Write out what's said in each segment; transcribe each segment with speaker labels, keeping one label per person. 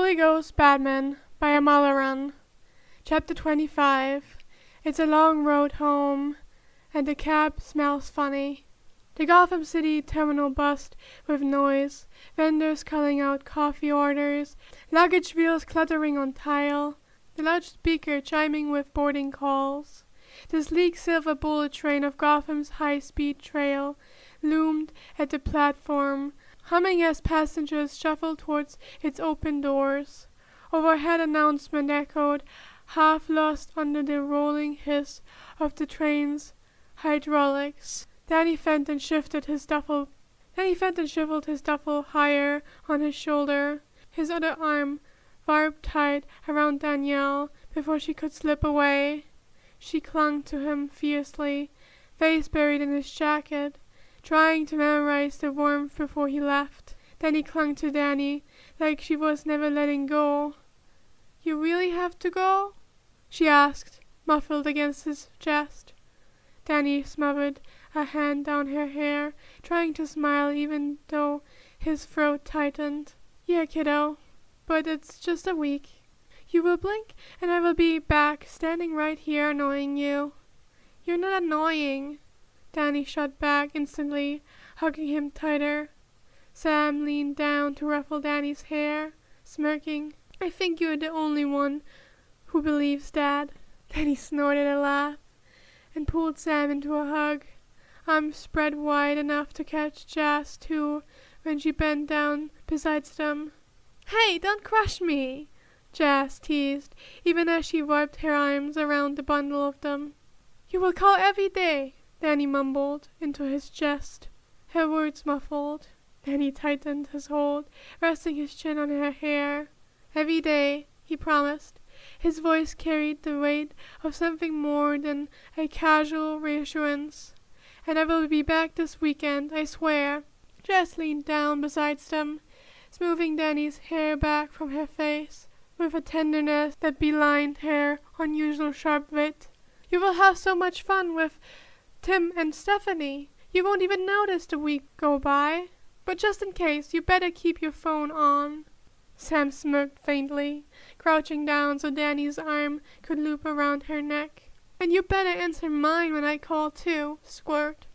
Speaker 1: Holy Ghost Batman by Amalarun. Chapter 25. It's a long road home, and the cab smells funny. The Gotham City terminal buzzed with noise, vendors calling out coffee orders, luggage wheels clattering on tile, the loudspeaker chiming with boarding calls. The sleek silver bullet train of Gotham's high-speed trail loomed at the platform, humming as passengers shuffled towards its open doors. Overhead announcement echoed, half lost under the rolling hiss of the train's hydraulics. Danny Fenton shuffled his duffel higher on his shoulder, his other arm barbed tight around Danielle before she could slip away. She clung to him fiercely, face buried in his jacket, trying to memorize the warmth before he left. Then he clung to Danny like she was never letting go. "You really have to go?" she asked, muffled against his chest. Danny smothered a hand down her hair, trying to smile even though his throat tightened. "Yeah, kiddo, but it's just a week. You will blink and I will be back, standing right here annoying you." "You're not annoying." Danny shot back instantly, hugging him tighter. Sam leaned down to ruffle Danny's hair, smirking. "I think you're the only one who believes that." Danny snorted a laugh and pulled Sam into a hug, arms spread wide enough to catch Jazz too when she bent down beside them. "Hey, don't crush me," Jazz teased, even as she wiped her arms around the bundle of them. "You will call every day," Danny mumbled into his chest, her words muffled. Danny tightened his hold, resting his chin on her hair. "Every day," he promised. His voice carried the weight of something more than a casual reassurance. "And I will be back this weekend, I swear." Jess leaned down beside them, smoothing Danny's hair back from her face with a tenderness that belied her unusual sharp wit. "You will have so much fun with Tim and Stephanie. You won't even notice the week go by. But just in case, you better keep your phone on." Sam smirked faintly, crouching down so Danny's arm could loop around her neck. "And you better answer mine when I call too, Squirt.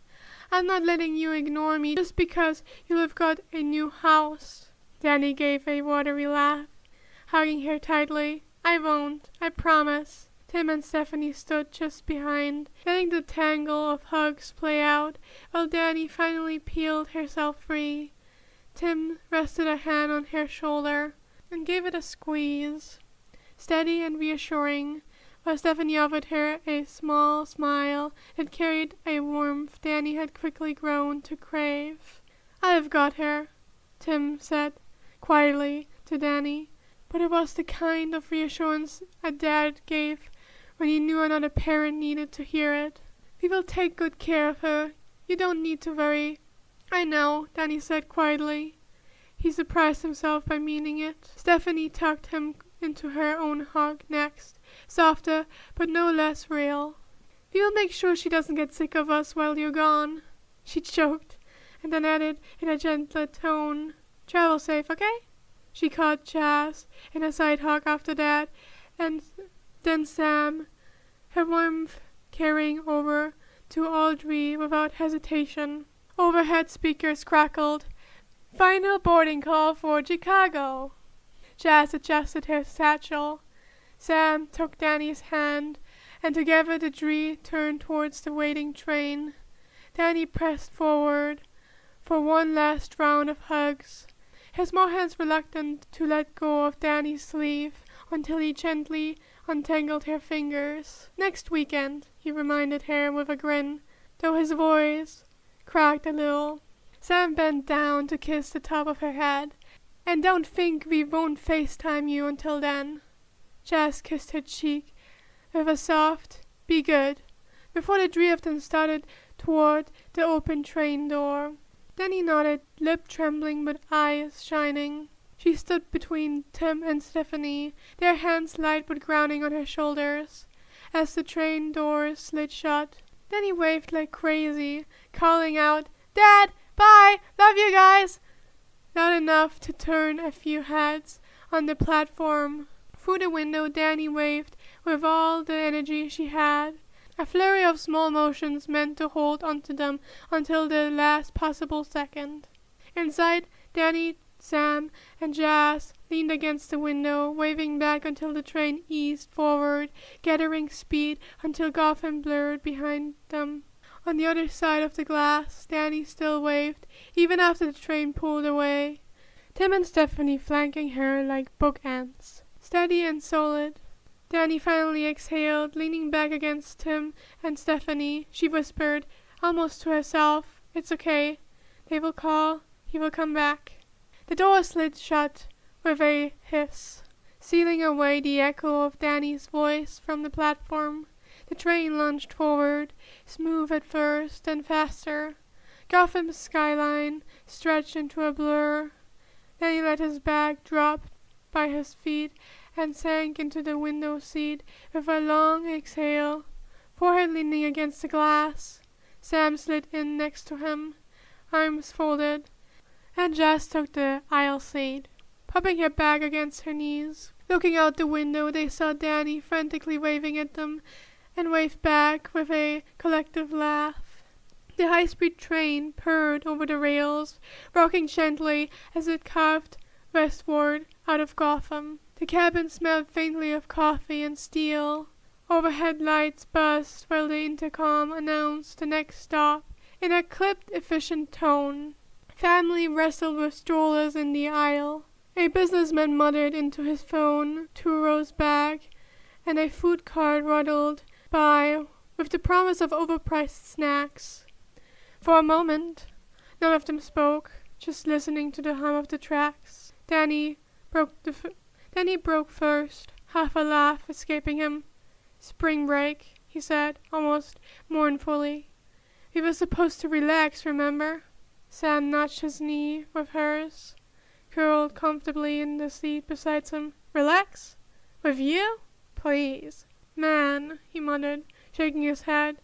Speaker 1: I'm not letting you ignore me just because you've got a new house." Danny gave a watery laugh, hugging her tightly. "I won't, I promise." Tim and Stephanie stood just behind, letting the tangle of hugs play out while Danny finally peeled herself free. Tim rested a hand on her shoulder and gave it a squeeze, steady and reassuring, while Stephanie offered her a small smile that carried a warmth Danny had quickly grown to crave. "I've got her," Tim said quietly to Danny, but it was the kind of reassurance a dad gave when he knew another parent needed to hear it. "We will take good care of her. You don't need to worry." "I know," Danny said quietly. He surprised himself by meaning it. Stephanie tucked him into her own hug next, softer but no less real. "We will make sure she doesn't get sick of us while you're gone." She choked, and then added in a gentler tone, "Travel safe, okay?" She caught Jazz in a side hug after that, and then Sam, her warmth carrying over to all three without hesitation. Overhead speakers crackled. "Final boarding call for Chicago." Jazz adjusted her satchel. Sam took Danny's hand, and together the three turned towards the waiting train. Danny pressed forward for one last round of hugs, his more hands reluctant to let go of Danny's sleeve until he gently untangled her fingers. "Next weekend," he reminded her with a grin, though his voice cracked a little. Sam bent down to kiss the top of her head. "And don't think we won't FaceTime you until then." Jazz kissed her cheek with a soft, "Be good," before the three of them started toward the open train door. Danny nodded, lip trembling but eyes shining. She stood between Tim and Stephanie, their hands light but grounding on her shoulders, as the train doors slid shut. Danny waved like crazy, calling out, "Dad! Bye! Love you guys!" loud enough to turn a few heads on the platform. Through the window, Danny waved with all the energy she had. A flurry of small motions meant to hold onto them until the last possible second. Inside, Danny, Sam, and Jazz leaned against the window, waving back until the train eased forward, gathering speed until Gotham blurred behind them. On the other side of the glass, Danny still waved, even after the train pulled away. Tim and Stephanie flanking her like bookends. Steady and solid. Danny finally exhaled, leaning back against Tim and Stephanie. She whispered, almost to herself, "It's okay. They will call. He will come back." The door slid shut with a hiss, sealing away the echo of Danny's voice from the platform. The train lunged forward, smooth at first, then faster. Gotham's skyline stretched into a blur. Then he let his bag drop by his feet and sank into the window seat with a long exhale, forehead leaning against the glass. Sam slid in next to him, arms folded, and Jess took the aisle seat, propping her bag against her knees. Looking out the window, they saw Danny frantically waving at them, and waved back with a collective laugh. The high-speed train purred over the rails, rocking gently as it carved westward out of Gotham. The cabin smelled faintly of coffee and steel. Overhead lights buzzed while the intercom announced the next stop in a clipped, efficient tone. Family wrestled with strollers in the aisle. A businessman muttered into his phone 2 rows back, and a food cart rattled by with the promise of overpriced snacks. For a moment, none of them spoke, just listening to the hum of the tracks. Danny broke first, half a laugh escaping him. "Spring break," he said, almost mournfully. "We were supposed to relax, remember?" Sam nudged his knee with hers, curled comfortably in the seat beside him. "Relax? With you? Please." "Man," he muttered, shaking his head.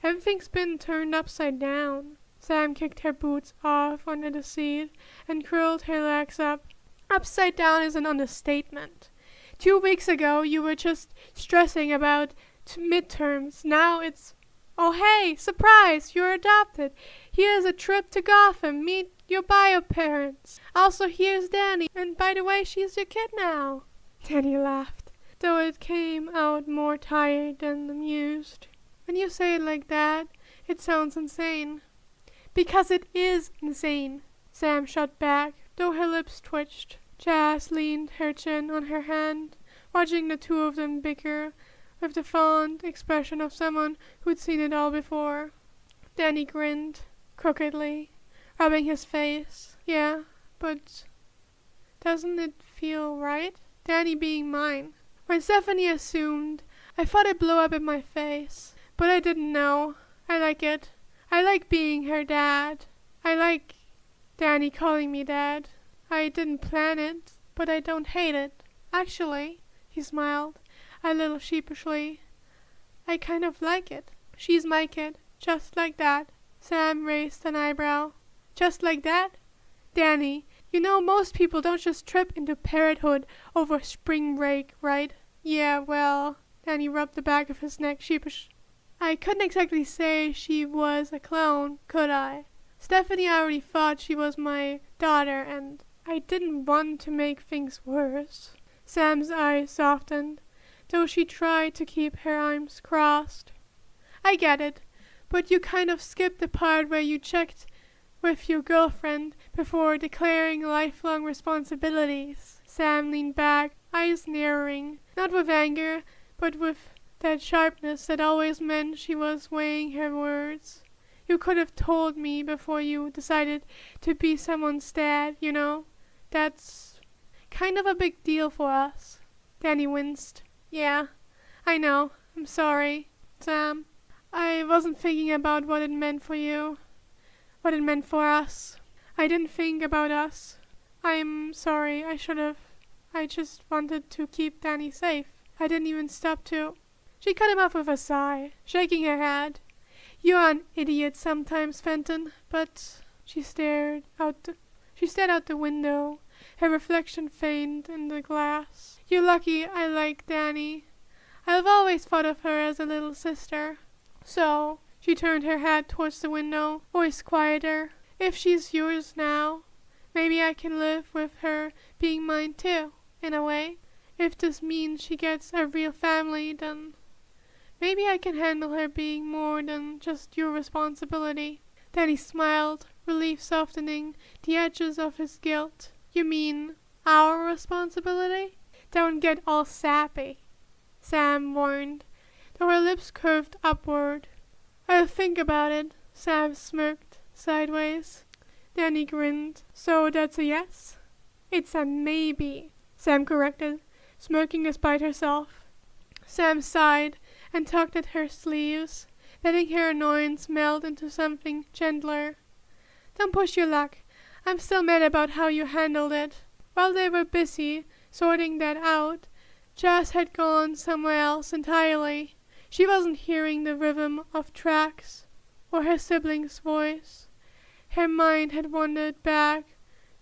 Speaker 1: "Everything's been turned upside down." Sam kicked her boots off under the seat and curled her legs up. "Upside down is an understatement. 2 weeks ago you were just stressing about midterms. Now it's, oh hey, surprise, you're adopted. Here's a trip to Gotham. Meet your bio parents. Also here's Danny. And by the way, she's your kid now." Danny laughed, though it came out more tired than amused. "When you say it like that, it sounds insane." "Because it is insane," Sam shot back, though her lips twitched. Jazz leaned her chin on her hand, watching the two of them bicker with the fond expression of someone who'd seen it all before. Danny grinned, crookedly, rubbing his face. "Yeah, but doesn't it feel right? Danny being mine." When Stephanie assumed, I thought it'd blow up in my face. But I didn't know. I like it. I like being her dad. I like Danny calling me dad. I didn't plan it, but I don't hate it. Actually," he smiled, a little sheepishly, "I kind of like it. She's my kid, just like that." Sam raised an eyebrow. "Just like that? Danny, you know most people don't just trip into parenthood over spring break, right?" "Yeah, well," Danny rubbed the back of his neck sheepish. "I couldn't exactly say she was a clone, could I? Stephanie already thought she was my daughter, and I didn't want to make things worse." Sam's eyes softened, though she tried to keep her arms crossed. "I get it, but you kind of skipped the part where you checked with your girlfriend before declaring lifelong responsibilities." Sam leaned back, eyes narrowing, not with anger, but with that sharpness that always meant she was weighing her words. "You could have told me before you decided to be someone's dad, you know. That's kind of a big deal for us." Danny winced. "Yeah, I know. I'm sorry, Sam. I wasn't thinking about what it meant for you, what it meant for us. I didn't think about us. I'm sorry, I should have. I just wanted to keep Danny safe. I didn't even stop to." She cut him off with a sigh, shaking her head. "You're an idiot sometimes, Fenton, but..." She stared out the window, her reflection faint in the glass. You're lucky I like Danny. I've always thought of her as a little sister. So, she turned her head towards the window, voice quieter. If she's yours now, maybe I can live with her being mine too, in a way. If this means she gets a real family, then maybe I can handle her being more than just your responsibility. Danny smiled, relief softening the edges of his guilt. You mean our responsibility? Don't get all sappy, Sam warned, though her lips curved upward. I'll think about it, Sam smirked sideways. Danny grinned. So that's a yes? It's a maybe, Sam corrected, smirking despite herself. Sam sighed and tugged at her sleeves, letting her annoyance melt into something gentler. Don't push your luck. I'm still mad about how you handled it. While they were busy sorting that out, Jazz had gone somewhere else entirely. She wasn't hearing the rhythm of tracks or her sibling's voice. Her mind had wandered back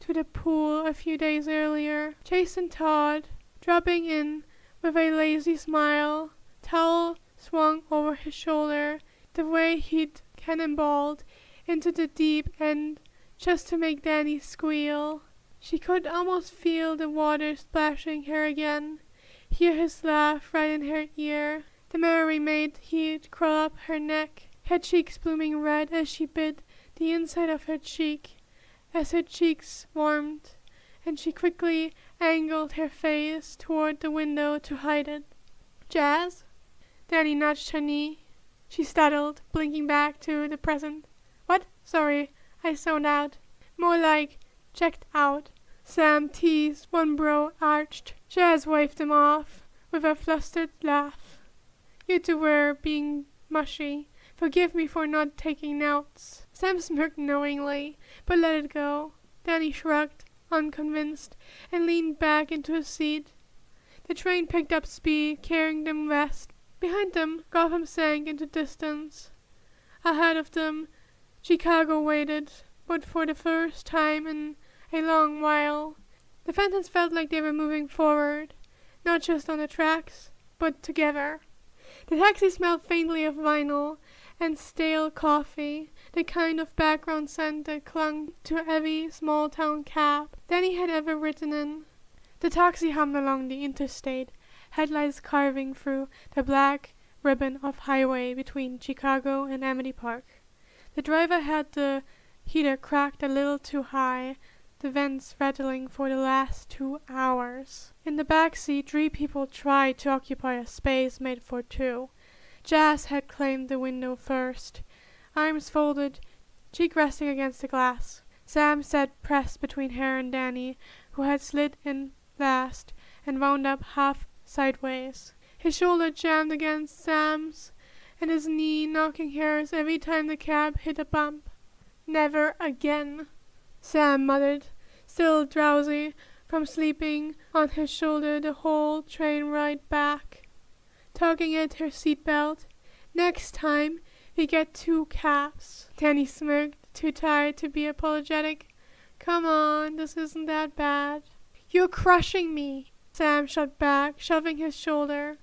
Speaker 1: to the pool a few days earlier. Jason Todd, dropping in with a lazy smile, towel swung over his shoulder, the way he'd cannonballed into the deep end just to make Danny squeal. She could almost feel the water splashing her again, hear his laugh right in her ear. The memory made he'd crawl up her neck, her cheeks blooming red as she bit the inside of her cheek, as her cheeks warmed, and she quickly angled her face toward the window to hide it. Jazz? Danny nudged her knee. She stuttered, blinking back to the present. What? Sorry, I zoned out. More like checked out. Sam teased, one brow arched. Jazz waved him off with a flustered laugh. You two were being mushy. Forgive me for not taking notes. Sam smirked knowingly, but let it go. Danny shrugged, unconvinced, and leaned back into his seat. The train picked up speed, carrying them west. Behind them, Gotham sank into distance. Ahead of them, Chicago waited, but for the first time in a long while. The Phantoms felt like they were moving forward, not just on the tracks, but together. The taxi smelled faintly of vinyl and stale coffee, the kind of background scent that clung to every small-town cab Danny had ever ridden in. The taxi hummed along the interstate, headlights carving through the black ribbon of highway between Chicago and Amity Park. The driver had the heater cracked a little too high, the vents rattling for the last 2 hours. In the back seat, 3 people tried to occupy a space made for 2. Jazz had claimed the window first, arms folded, cheek resting against the glass. Sam sat pressed between her and Danny, who had slid in last and wound up half sideways. His shoulder jammed against Sam's, and his knee knocking hers every time the cab hit a bump. Never again, Sam muttered, still drowsy from sleeping on his shoulder the whole train ride back, tugging at her seatbelt. Next time we get 2 cabs. Danny smirked, too tired to be apologetic. Come on, this isn't that bad. You're crushing me, Sam shot back, shoving his shoulder,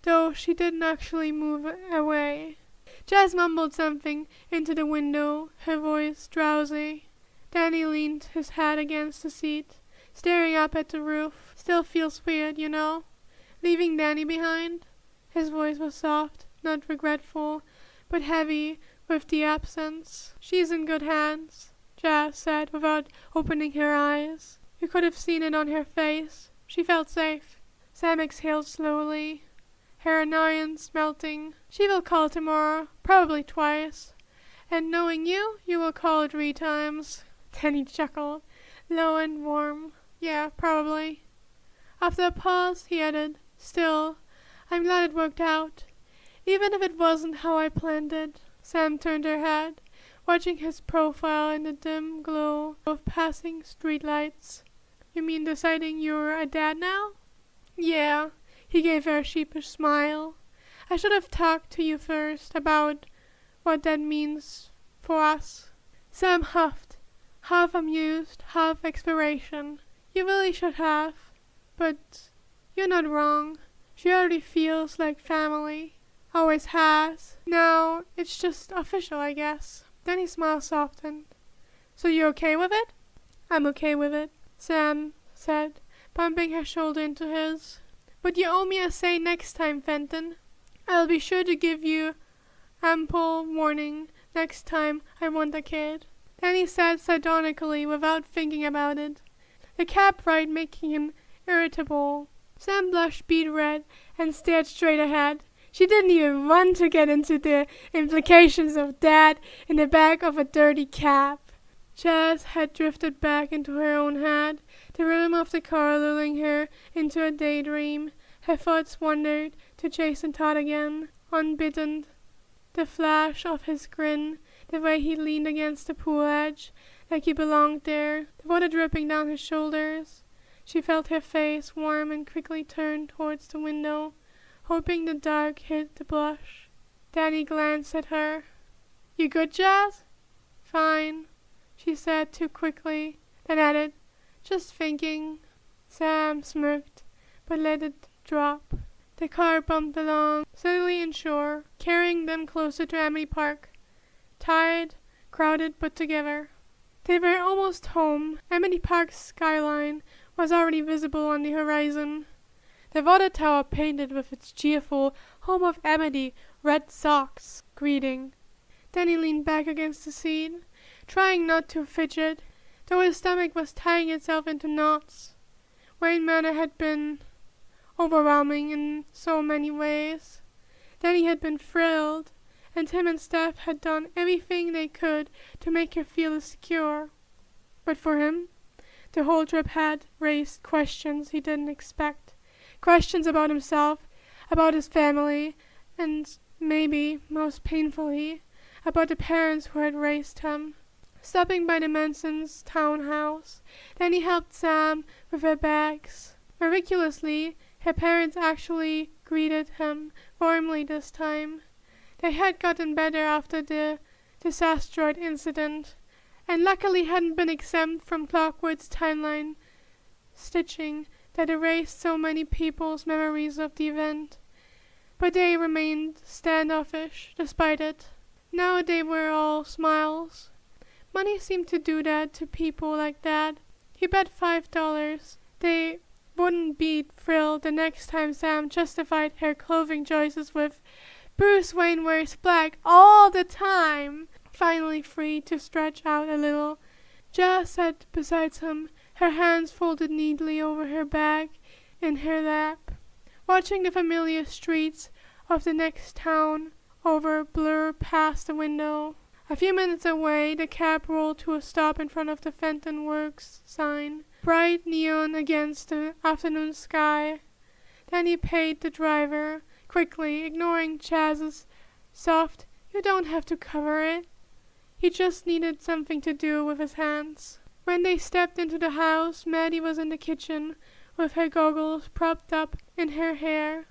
Speaker 1: though she didn't actually move away. Jazz mumbled something into the window, her voice drowsy. Danny leaned his head against the seat, staring up at the roof. Still feels weird, you know, leaving Danny behind. His voice was soft, not regretful, but heavy with the absence. She's in good hands, Jazz said without opening her eyes. You could have seen it on her face. She felt safe. Sam exhaled slowly, her annoyance melting. She will call tomorrow, probably twice. And knowing you will call 3 times. Danny chuckled, low and warm. Yeah, probably. After a pause, he added, Still, I'm glad it worked out, even if it wasn't how I planned it. Sam turned her head, watching his profile in the dim glow of passing streetlights. You mean deciding you're a dad now? Yeah, he gave her a sheepish smile. I should have talked to you first about what that means for us. Sam huffed, half amused, half exploration. You really should have. But you're not wrong. She already feels like family. Always has. Now it's just official, I guess. Then his smile softened. So you're okay with it? I'm okay with it, Sam said, bumping her shoulder into his. But you owe me a say next time, Fenton. I'll be sure to give you ample warning next time I want a kid. Then he said sardonically without thinking about it, the cab ride making him irritable. Sam blushed beet red and stared straight ahead. She didn't even want to get into the implications of Dad in the back of a dirty cab. Jazz had drifted back into her own head, the rhythm of the car lulling her into a daydream. Her thoughts wandered to Jason Todd again, unbidden. The flash of his grin, the way he leaned against the pool edge, like he belonged there, the water dripping down his shoulders. She felt her face warm and quickly turned towards the window, hoping the dark hid the blush. Danny glanced at her. You good, Jazz? Fine, she said too quickly, then added, just thinking. Sam smirked, but let it drop. The car bumped along, steadily inshore, carrying them closer to Emily Park. Tired, crowded, but together. They were almost home. Emily Park's skyline was already visible on the horizon. The water tower painted with its cheerful "Home of Amity" Red Sox greeting. Then he leaned back against the seat, trying not to fidget, though his stomach was tying itself into knots. Wayne Manor had been overwhelming in so many ways. Then he had been thrilled, and Tim and Steph had done everything they could to make her feel secure. But for him, the whole trip had raised questions he didn't expect. Questions about himself, about his family, and maybe, most painfully, about the parents who had raised him. Stopping by the Mansons' townhouse, then he helped Sam with her bags. Miraculously, her parents actually greeted him warmly this time. They had gotten better after the disastroid incident, and luckily hadn't been exempt from Clockwood's timeline stitching that erased so many people's memories of the event. But they remained standoffish despite it. Now they were all smiles. Money seemed to do that to people like that. He bet $5 they wouldn't be thrilled the next time Sam justified her clothing choices with Bruce Wayne wears black all the time. Finally free to stretch out a little, Jazz sat beside him, her hands folded neatly over her bag in her lap, watching the familiar streets of the next town over blur past the window. A few minutes away, the cab rolled to a stop in front of the Fenton Works sign, bright neon against the afternoon sky. Then he paid the driver, quickly, ignoring Jazz's soft, "You don't have to cover it." He just needed something to do with his hands. When they stepped into the house, Maddie was in the kitchen, with her goggles propped up in her hair,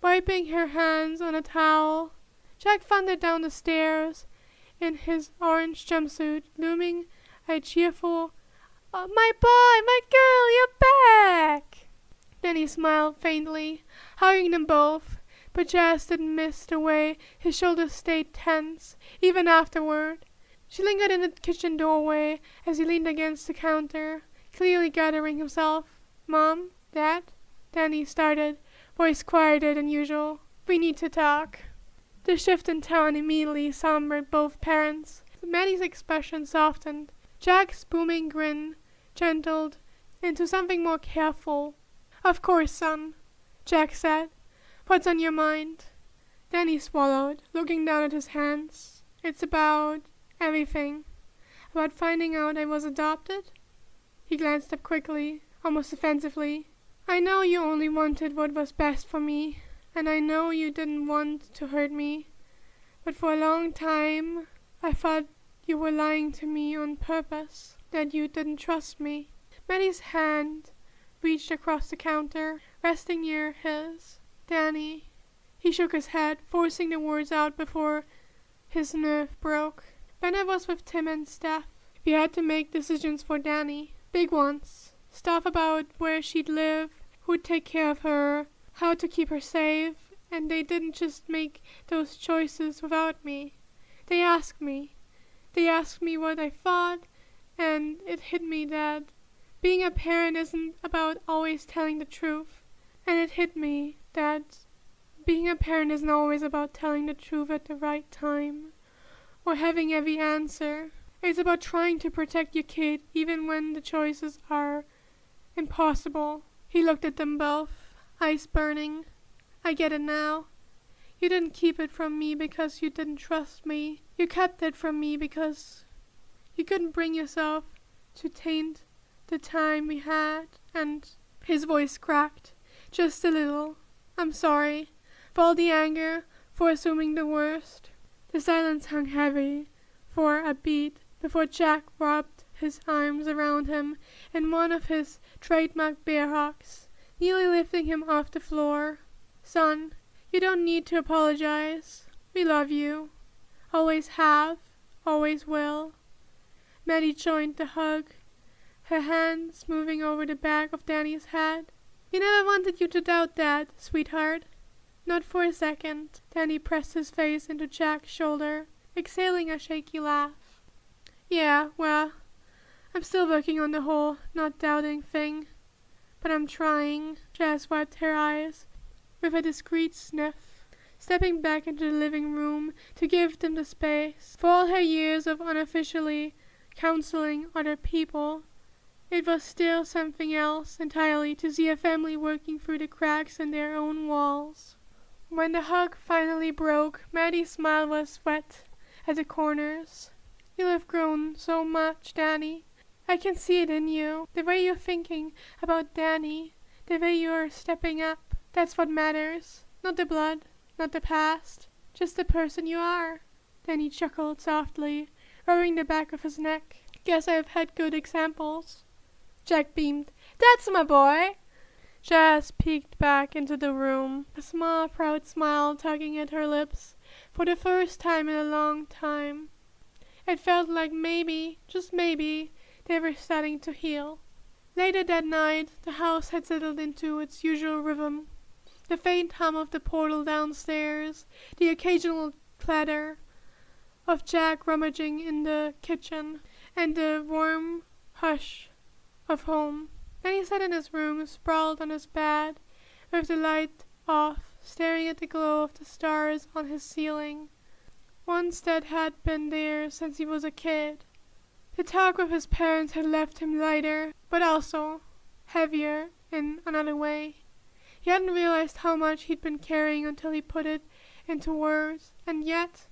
Speaker 1: wiping her hands on a towel. Jack thundered down the stairs, in his orange jumpsuit, looming a cheerful, "Oh, my boy, my girl, you're back!" Then he smiled faintly, hugging them both, but Jazz didn't miss the way his shoulders stayed tense, even afterward. She lingered in the kitchen doorway as he leaned against the counter, clearly gathering himself. "Mom? Dad?" Then he started, voice quieter than usual. "We need to talk." The shift in tone immediately sombered both parents. Maddie's expression softened. Jack's booming grin gentled into something more careful. "Of course, son," Jack said. "What's on your mind?" Then he swallowed, looking down at his hands. "It's about everything. About finding out I was adopted?" He glanced up quickly, almost offensively. "I know you only wanted what was best for me, and I know you didn't want to hurt me, but for a long time I thought you were lying to me on purpose, that you didn't trust me." Maddie's hand reached across the counter, resting near his. "Danny." He shook his head, forcing the words out before his nerve broke. "When I was with Tim and Steph, we had to make decisions for Danny. Big ones. Stuff about where she'd live, who'd take care of her, how to keep her safe, and they didn't just make those choices without me. They asked me. They asked me what I thought, and it hit me that being a parent isn't about always telling the truth. And it hit me that being a parent isn't always about telling the truth at the right time, or having every answer. It's about trying to protect your kid even when the choices are impossible. He looked at them both, eyes burning. I get it now. You didn't keep it from me because you didn't trust me. You kept it from me because you couldn't bring yourself to taint the time we had. And his voice cracked, just a little. I'm sorry for all the anger, for assuming the worst. The silence hung heavy for a beat before Jack wrapped his arms around him in one of his trademark bear hugs, nearly lifting him off the floor. Son, you don't need to apologize. We love you. Always have, always will. Maddie joined the hug, her hands moving over the back of Danny's head. We never wanted you to doubt that, sweetheart. Not for a second. Danny pressed his face into Jack's shoulder, exhaling a shaky laugh. Yeah, well, I'm still working on the whole not doubting thing. But I'm trying. Jazz wiped her eyes with a discreet sniff, stepping back into the living room to give them the space. For all her years of unofficially counseling other people, it was still something else entirely to see a family working through the cracks in their own walls. When the hug finally broke, Maddie's smile was wet at the corners. You have grown so much, Danny. I can see it in you. The way you're thinking about Danny, the way you're stepping up. That's what matters. Not the blood, not the past, just the person you are. Danny chuckled softly, rubbing the back of his neck. Guess I've had good examples. Jack beamed. That's my boy. Jazz peeked back into the room, a small, proud smile tugging at her lips, for the first time in a long time. It felt like maybe, just maybe, they were starting to heal. Later that night, the house had settled into its usual rhythm. The faint hum of the portal downstairs, the occasional clatter of Jack rummaging in the kitchen, and the warm hush of home. Then he sat in his room, sprawled on his bed, with the light off, staring at the glow of the stars on his ceiling. Ones that had been there since he was a kid. The talk with his parents had left him lighter, but also heavier in another way. He hadn't realized how much he'd been carrying until he put it into words, and yet,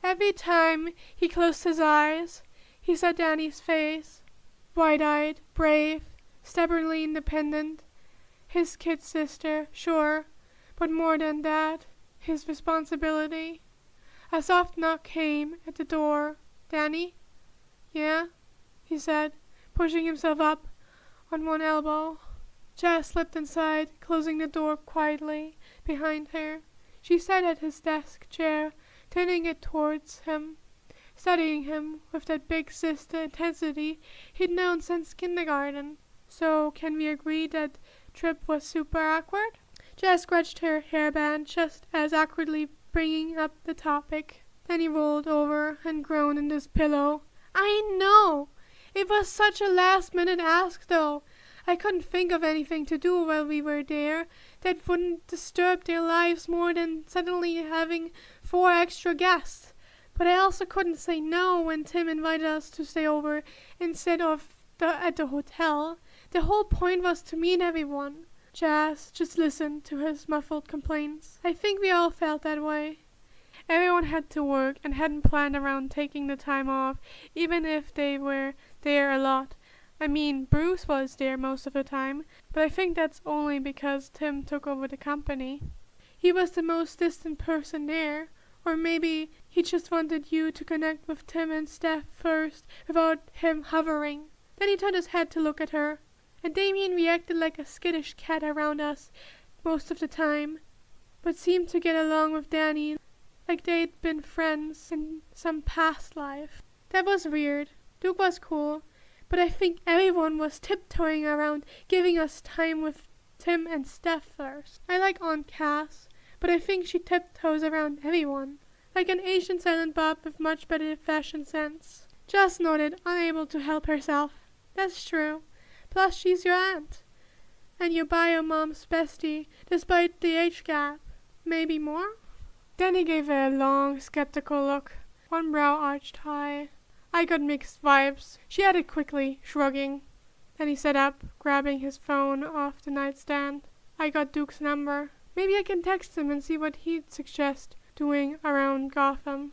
Speaker 1: every time he closed his eyes, he saw Danny's face, wide-eyed, brave, stubbornly independent, his kid sister, sure, but more than that, his responsibility. A soft knock came at the door. Danny? Yeah? He said, pushing himself up on one elbow. Jazz slipped inside, closing the door quietly behind her. She sat at his desk chair, turning it towards him, studying him with that big sister intensity he'd known since kindergarten. So, can we agree that trip was super awkward? Jazz scratched her hairband just as awkwardly, bringing up the topic. Then he rolled over and groaned in his pillow. I know! It was such a last-minute ask, though. I couldn't think of anything to do while we were there that wouldn't disturb their lives more than suddenly having 4 extra guests. But I also couldn't say no when Tim invited us to stay over instead of at the hotel. The whole point was to meet everyone. Jazz just listened to his muffled complaints. I think we all felt that way. Everyone had to work and hadn't planned around taking the time off, even if they were there a lot. I mean, Bruce was there most of the time, but I think that's only because Tim took over the company. He was the most distant person there, or maybe he just wanted you to connect with Tim and Steph first without him hovering. Then he turned his head to look at her, and Damien reacted like a skittish cat around us most of the time, but seemed to get along with Danny like they'd been friends in some past life. That was weird. Duke was cool, but I think everyone was tiptoeing around giving us time with Tim and Steph first. I like Aunt Cass, but I think she tiptoes around everyone, like an Asian silent Bob with much better fashion sense. Jess nodded, unable to help herself. That's true. Plus she's your aunt. And your bio mom's bestie, despite the age gap. Maybe more? Danny gave her a long, skeptical look, one brow arched high. I got mixed vibes, she added quickly, shrugging. Then he sat up, grabbing his phone off the nightstand. I got Duke's number. Maybe I can text him and see what he'd suggest doing around Gotham.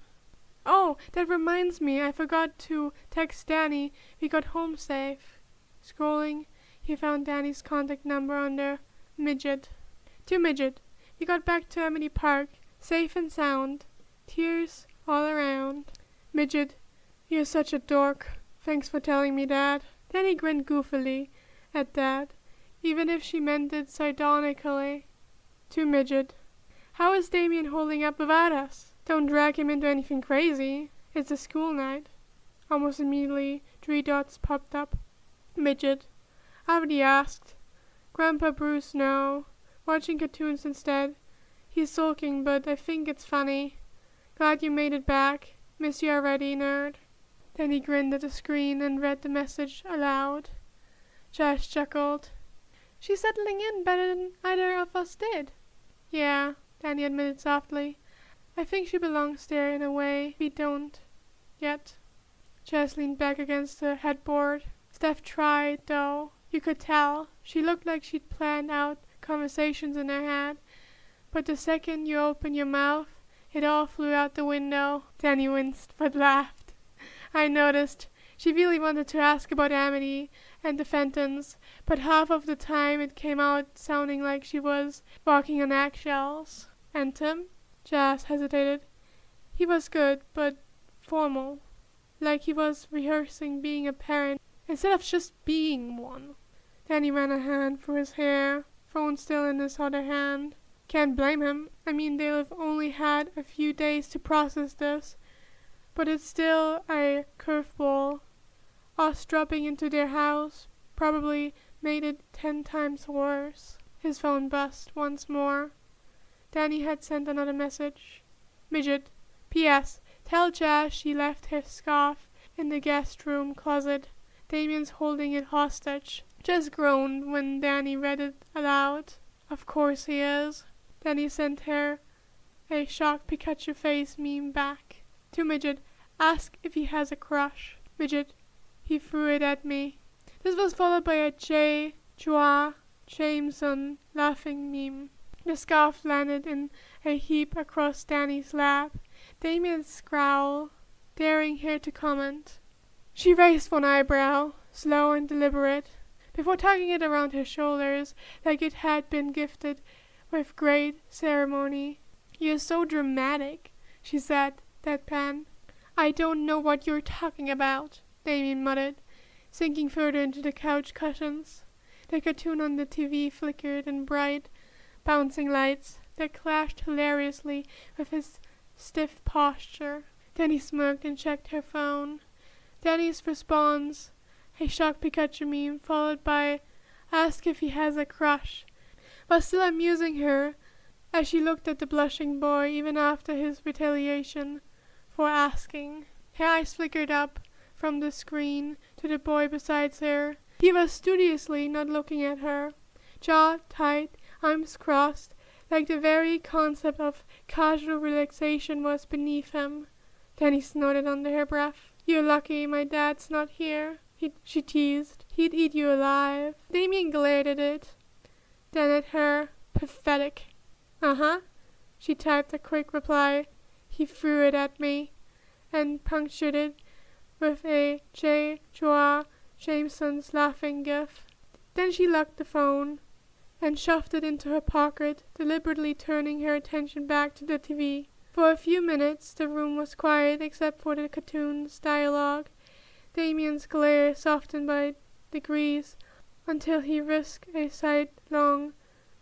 Speaker 1: Oh, that reminds me, I forgot to text Danny we got home safe. Scrolling, he found Danny's contact number under Midget. To Midget. We got back to Amity Park, safe and sound. Tears all around. Midget, you're such a dork. Thanks for telling me that. Danny grinned goofily at that, even if she meant it sardonically. To Midget. How is Damien holding up without us? Don't drag him into anything crazy. It's a school night. Almost immediately, 3 dots popped up. Midget. I already asked. Grandpa Bruce, no. Watching cartoons instead. He's sulking, but I think it's funny. Glad you made it back. Miss you already, nerd. Then he grinned at the screen and read the message aloud. Josh chuckled. She's settling in better than either of us did. Yeah, Danny admitted softly. I think she belongs there in a way we don't yet. Jess leaned back against the headboard. Steph tried, though. You could tell. She looked like she'd planned out conversations in her head. But the second you opened your mouth, it all flew out the window. Danny winced, but laughed. I noticed. She really wanted to ask about Amity and the Fentons, but half of the time it came out sounding like she was walking on eggshells. And Tim? Jazz hesitated. He was good, but formal. Like he was rehearsing being a parent instead of just being one. Danny ran a hand through his hair, phone still in his other hand. Can't blame him. I mean, they'll have only had a few days to process this. But it's still a curveball. Us dropping into their house probably made it 10 times worse. His phone buzzed once more. Danny had sent another message. Midget. P.S. Tell Jazz she left her scarf in the guest room closet. Damien's holding it hostage. Jazz groaned when Danny read it aloud. Of course he is. Danny sent her a shocked Pikachu face meme back. To Midget. Ask if he has a crush. Midget. He threw it at me. This was followed by a J. Joa Jameson laughing meme. The scarf landed in a heap across Danny's lap. Damien's scowl, daring her to comment. She raised one eyebrow, slow and deliberate, before tugging it around her shoulders like it had been gifted with great ceremony. You're so dramatic, she said, deadpan. I don't know what you're talking about, Damien muttered, sinking further into the couch cushions. The cartoon on the TV flickered in bright, bouncing lights that clashed hilariously with his stiff posture. Then he smirked and checked her phone. Danny's response, a shocked Pikachu meme followed by ask if he has a crush, was still amusing her as she looked at the blushing boy even after his retaliation for asking. Her eyes flickered up from the screen to the boy beside her. He was studiously not looking at her, jaw tight, arms crossed, like the very concept of casual relaxation was beneath him. Danny snorted under her breath. You're lucky my dad's not here, she teased. He'd eat you alive. Damien glared at it, then at her. Pathetic. Uh-huh. She typed a quick reply. He threw it at me, and punctured it with a J. Joa Jameson's laughing gif. Then she locked the phone and shoved it into her pocket, deliberately turning her attention back to the TV. For a few minutes the room was quiet except for the cartoon's dialogue. Damien's glare softened by degrees until he risked a sidelong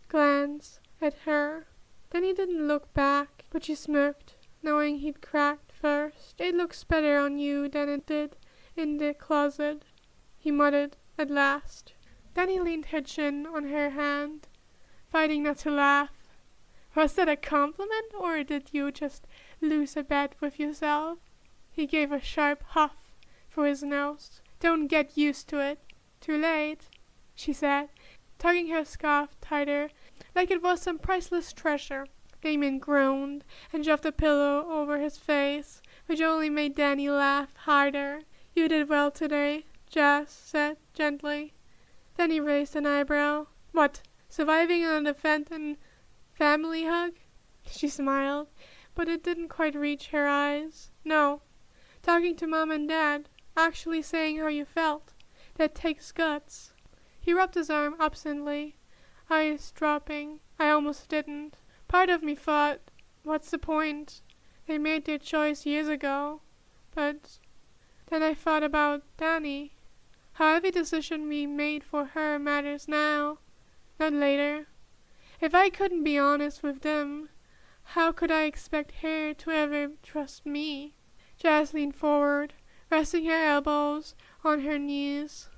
Speaker 1: glance at her. Then he didn't look back, but she smirked, knowing he'd cracked first. It looks better on you than it did in the closet. he muttered at last. Danny leaned her chin on her hand, fighting not to laugh. Was that a compliment, or did you just lose a bet with yourself? He gave a sharp huff through his nose. Don't get used to it. Too late, she said, tugging her scarf tighter, like it was some priceless treasure. Damien groaned and shoved the pillow over his face, which only made Danny laugh harder. You did well today, Jazz said gently. Then he raised an eyebrow. What, surviving on a Fenton family hug? She smiled, but it didn't quite reach her eyes. No, talking to Mom and Dad, actually saying how you felt. That takes guts. He rubbed his arm absently, eyes dropping. I almost didn't. Part of me thought, what's the point? They made their choice years ago. But then I thought about Danny. How every decision we made for her matters now, not later. If I couldn't be honest with them, how could I expect her to ever trust me? Jazz leaned forward, resting her elbows on her knees.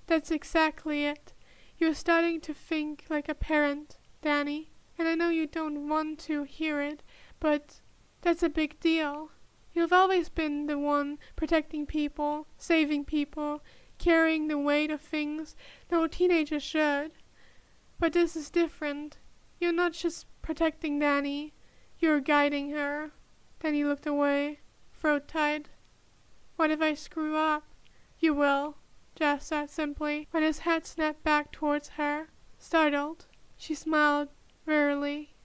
Speaker 1: That's exactly it. You're starting to think like a parent, Danny. And I know you don't want to hear it, but that's a big deal. You've always been the one protecting people, saving people, carrying the weight of things no teenager should. But this is different. You're not just protecting Danny, you're guiding her. Then he looked away, throat tight. What if I screw up? You will, Jazz said simply, when his head snapped back towards her. Startled, she smiled wearily.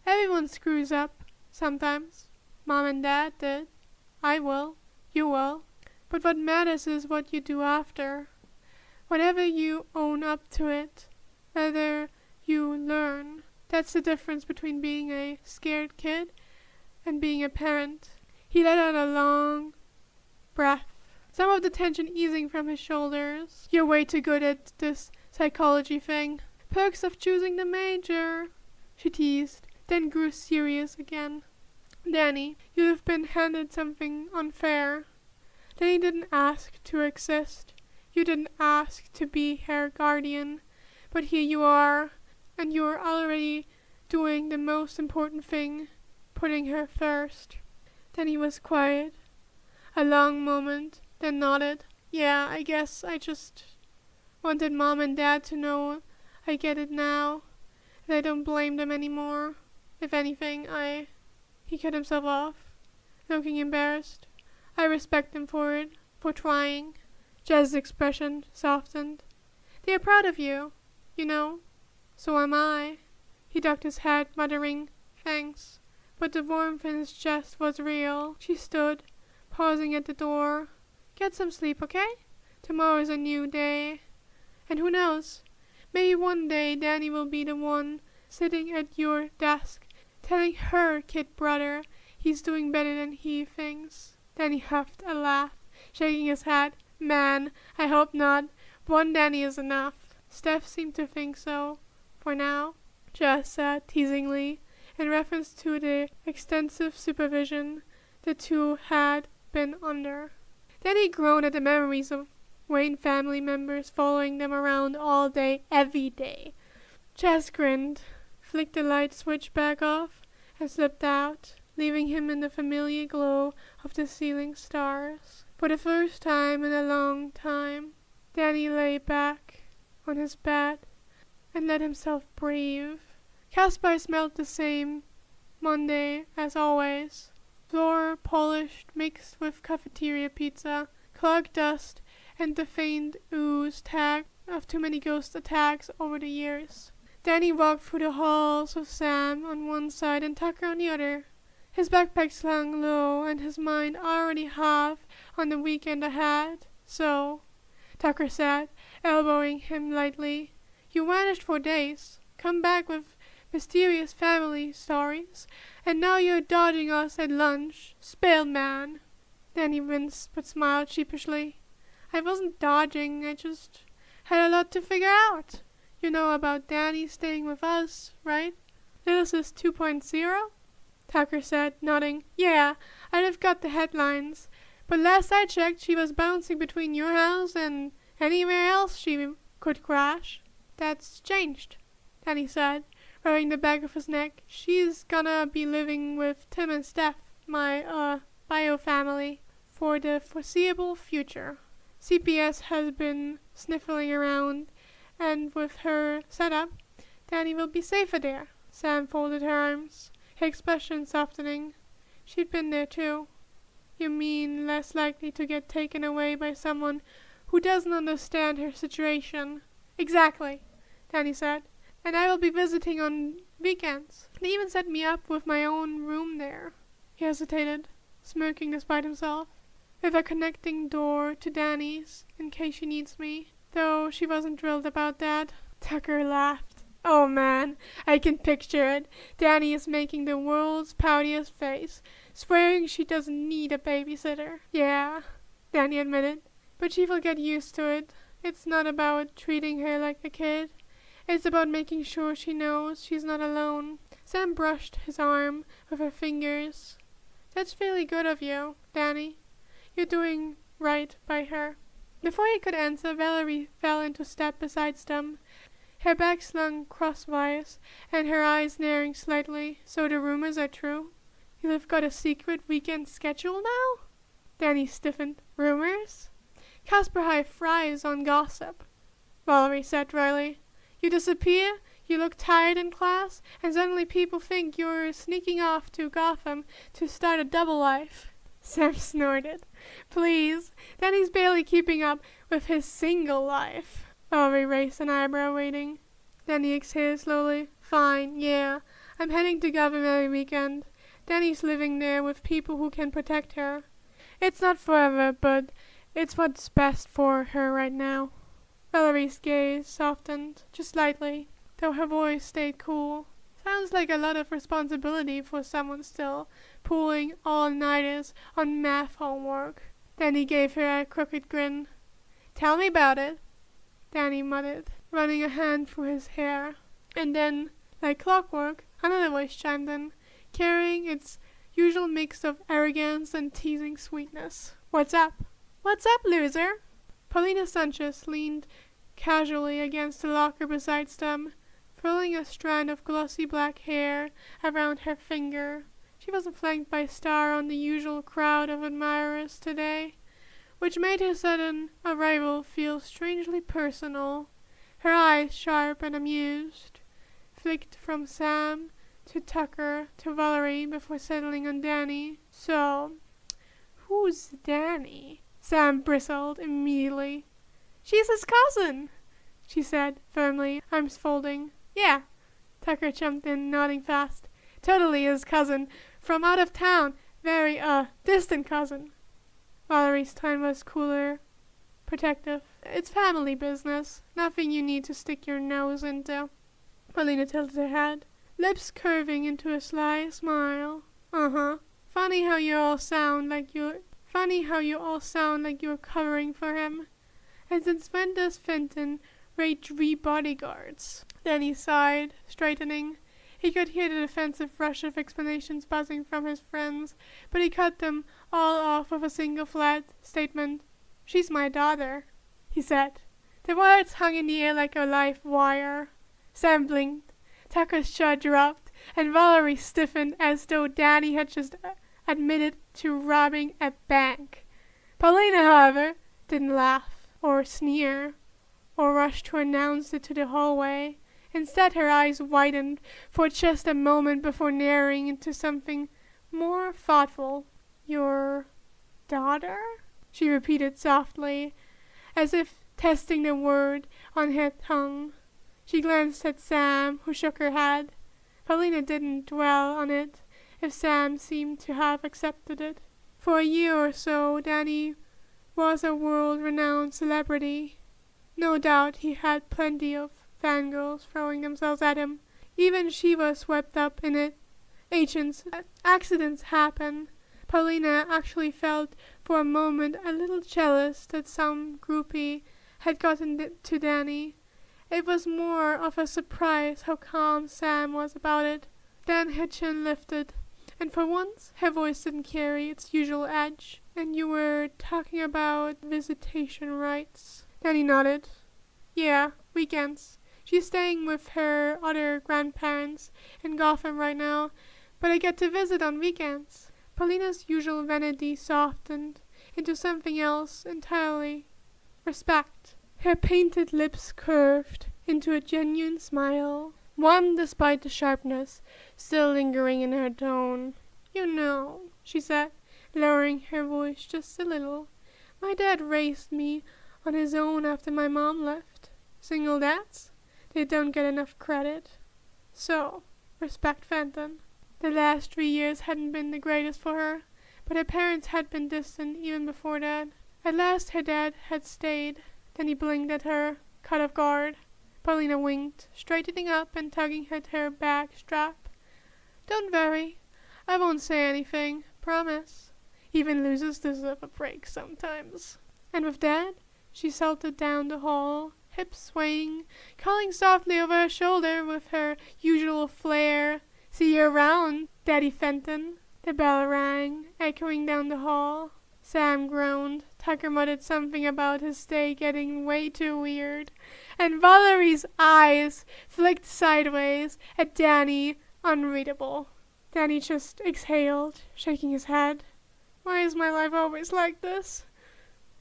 Speaker 1: Everyone screws up, sometimes. Mom and Dad did. I will. You will. But what matters is what you do after. Whenever you own up to it, whether you learn. That's the difference between being a scared kid and being a parent. He let out a long breath, some of the tension easing from his shoulders. You're way too good at this psychology thing. Perks of choosing the major, she teased, then grew serious again. Danny, you have been handed something unfair. Danny didn't ask to exist. You didn't ask to be her guardian. But here you are, and you're already doing the most important thing, putting her first. Danny was quiet. A long moment, then nodded. Yeah, I guess I just wanted Mom and Dad to know I get it now, and I don't blame them anymore. If anything, He cut himself off, looking embarrassed. I respect them for it, for trying. Jazz's expression softened. They are proud of you, you know. So am I. He ducked his head, muttering, thanks. But the warmth in his chest was real. She stood, pausing at the door. Get some sleep, okay? Tomorrow is a new day. And who knows? Maybe one day Danny will be the one sitting at your desk, telling her kid brother he's doing better than he thinks. Danny huffed a laugh, shaking his head. Man, I hope not. One Danny is enough. Steph seemed to think so, for now, Jazz said teasingly, in reference to the extensive supervision the two had been under. Danny groaned at the memories of Wayne family members following them around all day, every day. Jazz grinned, flicked the light switch back off, and slipped out, leaving him in the familiar glow of the ceiling stars. For the first time in a long time, Danny lay back on his bed and let himself breathe. Caspar smelled the same Monday as always. Floor polished mixed with cafeteria pizza, clogged dust, and the faint ooze tag of too many ghost attacks over the years. Danny walked through the halls with Sam on one side and Tucker on the other. His backpack slung low and his mind already half on the weekend ahead. So, Tucker said, elbowing him lightly, you vanished for days, come back with mysterious family stories, and now you're dodging us at lunch. Spilled man. Danny winced but smiled sheepishly. I wasn't dodging, I just had a lot to figure out. You know about Danny staying with us, right? Little Sis 2.0? Tucker said, nodding. Yeah, I'd have got the headlines. But last I checked, she was bouncing between your house and Anywhere else she could crash. That's changed, Danny said, rubbing the back of his neck. She's gonna be living with Tim and Steph, my, bio family, for the foreseeable future. CPS has been sniffling around, and with her setup, Danny will be safer there. Sam folded her arms, her expression softening. She'd been there too. You mean less likely to get taken away by someone who doesn't understand her situation? Exactly, Danny said. And I will be visiting on weekends. They even set me up with my own room there. He hesitated, smirking despite himself. With a connecting door to Danny's, in case she needs me. Though she wasn't thrilled about that. Tucker laughed. Oh man, I can picture it. Danny is making the world's poutiest face, swearing she doesn't need a babysitter. Yeah, Danny admitted. But she will get used to it. It's not about treating her like a kid. It's about making sure she knows she's not alone. Sam brushed his arm with her fingers. That's really good of you, Danny. You're doing right by her. Before he could answer, Valerie fell into step beside them, her back slung crosswise and her eyes narrowing slightly. So the rumors are true? You've got a secret weekend schedule now? Danny stiffened. Rumors? Casper High fries on gossip, Valerie said dryly. You disappear, you look tired in class, and suddenly people think you're sneaking off to Gotham to start a double life. Sam snorted. Please, Danny's barely keeping up with his single life. Valerie raised an eyebrow, waiting. Danny exhaled slowly. Fine, yeah. I'm heading to Gotham every weekend. Danny's living there with people who can protect her. It's not forever, but it's what's best for her right now. Valerie's gaze softened, just slightly, though her voice stayed cool. Sounds like a lot of responsibility for someone still pulling all-nighters on math homework. Danny gave her a crooked grin. Tell me about it, Danny muttered, running a hand through his hair. And then, like clockwork, another voice chimed in, carrying its usual mix of arrogance and teasing sweetness. What's up? What's up, loser? Paulina Sanchez leaned casually against the locker beside them, twirling a strand of glossy black hair around her finger. She wasn't flanked by Star on the usual crowd of admirers today, which made her sudden arrival feel strangely personal. Her eyes, sharp and amused, flicked from Sam to Tucker to Valerie before settling on Danny. So, who's Danny? Sam bristled immediately. She's his cousin, she said firmly, arms folding. Yeah, Tucker jumped in, nodding fast. Totally his cousin, from out of town, very, distant cousin. Valerie's tone was cooler, protective. It's family business, nothing you need to stick your nose into. Paulina tilted her head, lips curving into a sly smile. Funny how you all sound like you're covering for him. And since when does Fenton rate 3 bodyguards? Danny sighed, straightening. He could hear the defensive rush of explanations buzzing from his friends, but he cut them all off with a single flat statement. She's my daughter, he said. The words hung in the air like a live wire. Sam blinked. Tucker's jaw dropped, and Valerie stiffened as though Danny had just admitted to robbing a bank. Paulina, however, didn't laugh, or sneer, or rush to announce it to the hallway. Instead, her eyes widened for just a moment before narrowing into something more thoughtful. Your daughter? She repeated softly, as if testing the word on her tongue. She glanced at Sam, who shook her head. Paulina didn't dwell on it, if Sam seemed to have accepted it. For a year or so, Danny was a world-renowned celebrity. No doubt he had plenty of fangirls throwing themselves at him. Even she was swept up in it. Accidents happen. Paulina actually felt for a moment a little jealous that some groupie had gotten to Danny. It was more of a surprise how calm Sam was about it. Then her chin lifted, and for once her voice didn't carry its usual edge. And you were talking about visitation rights. Danny nodded. Yeah, weekends. She's staying with her other grandparents in Gotham right now, but I get to visit on weekends. Paulina's usual vanity softened into something else entirely. Respect. Her painted lips curved into a genuine smile, one despite the sharpness still lingering in her tone. You know, she said, lowering her voice just a little, my dad raised me on his own after my mom left. Single dads? They don't get enough credit. So, respect Fenton. The last 3 years hadn't been the greatest for her, but her parents had been distant even before that. At last her dad had stayed. Then he blinked at her, caught off guard. Paulina winked, straightening up and tugging at her bag strap. Don't worry. I won't say anything, promise. Even losers deserve a break sometimes. And with that, she salted down the hall, hips swaying, calling softly over her shoulder with her usual flair. See you around, Daddy Fenton. The bell rang, echoing down the hall. Sam groaned. Tucker muttered something about his stay getting way too weird. And Valerie's eyes flicked sideways at Danny, unreadable. Danny just exhaled, shaking his head. Why is my life always like this?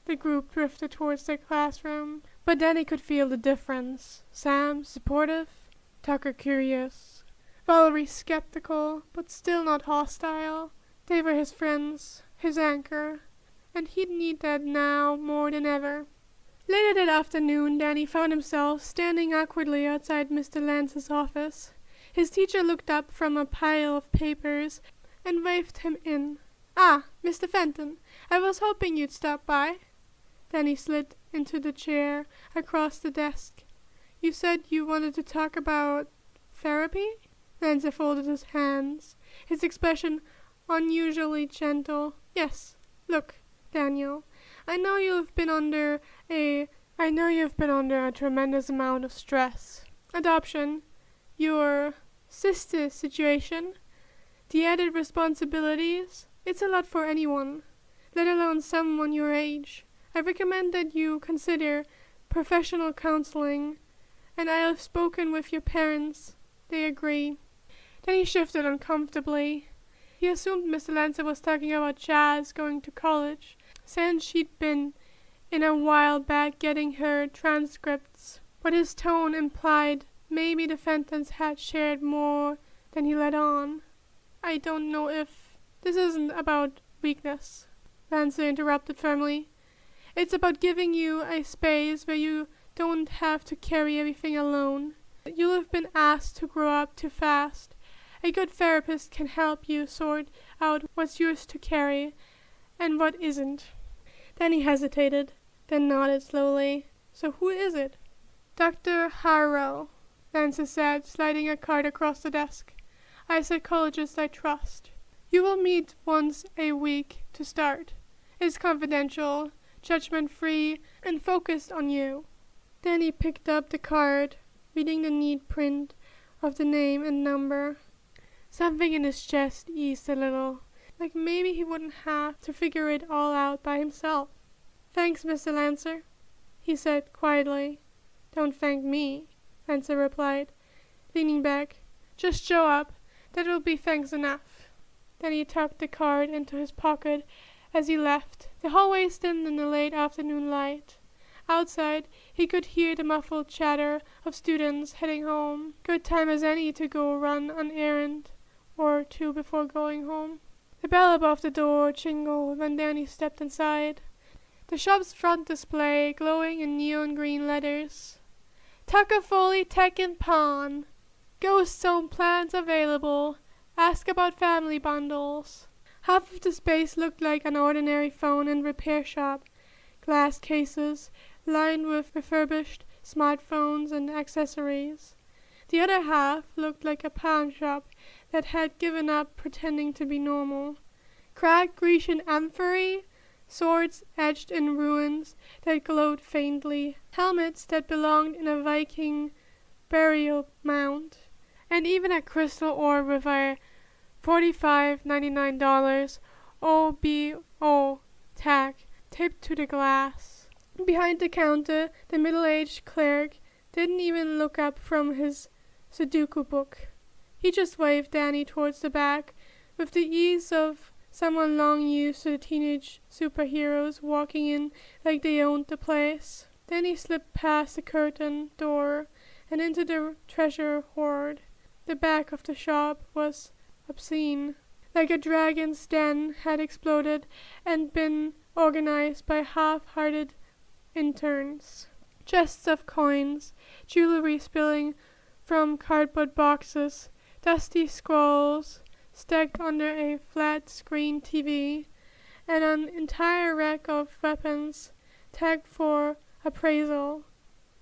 Speaker 1: The group drifted towards their classroom, but Danny could feel the difference. Sam, supportive, Tucker curious. Valerie skeptical, but still not hostile. They were his friends, his anchor, and he'd need that now more than ever. Later that afternoon, Danny found himself standing awkwardly outside Mr. Lance's office. His teacher looked up from a pile of papers and waved him in. Ah, Mr. Fenton, I was hoping you'd stop by. Danny slid into the chair across the desk. You said you wanted to talk about therapy? Lance folded his hands, his expression unusually gentle. Yes, look, Daniel, I know you've been under a tremendous amount of stress. Adoption, your sister's situation, the added responsibilities, it's a lot for anyone, let alone someone your age. I recommend that you consider professional counseling, and I have spoken with your parents. They agree. Then he shifted uncomfortably. He assumed Mr. Lancer was talking about Jazz going to college, since she'd been in a while back getting her transcripts, but his tone implied maybe the Fentons had shared more than he let on. I don't know if this isn't about weakness, Lancer interrupted firmly. It's about giving you a space where you don't have to carry everything alone. You'll have been asked to grow up too fast. A good therapist can help you sort out what's yours to carry and what isn't. Then he hesitated, then nodded slowly. So who is it? Dr. Harrow, Lancer said, sliding a card across the desk. A psychologist I trust. You will meet once a week to start. It's confidential, judgment-free, and focused on you. Then he picked up the card, reading the neat print of the name and number. Something in his chest eased a little, like maybe he wouldn't have to figure it all out by himself. Thanks, Mr. Lancer, he said quietly. Don't thank me, Lancer replied, leaning back. Just show up. That will be thanks enough. Then he tucked the card into his pocket as he left. The hallway thinned in the late afternoon light. Outside, he could hear the muffled chatter of students heading home. Good time as any to go run an errand or two before going home. The bell above the door jingled when Danny stepped inside. The shop's front display glowing in neon green letters. Tucker Foley Tech and Pawn. Ghost zone plans available. Ask about family bundles. Half of the space looked like an ordinary phone and repair shop. Glass cases lined with refurbished smartphones and accessories. The other half looked like a pawn shop that had given up pretending to be normal. Cracked Grecian amphorae, swords etched in ruins that glowed faintly, helmets that belonged in a Viking burial mound, and even a crystal orb with a $45.99 OBO tag taped to the glass. Behind the counter, the middle-aged clerk didn't even look up from his Sudoku book. He just waved Danny towards the back with the ease of someone long used to the teenage superheroes walking in like they owned the place. Danny slipped past the curtain door and into the treasure hoard. The back of the shop was obscene, like a dragon's den had exploded and been organized by half-hearted interns. Chests of coins, jewelry spilling from cardboard boxes, dusty scrolls stacked under a flat-screen TV, and an entire rack of weapons tagged for appraisal.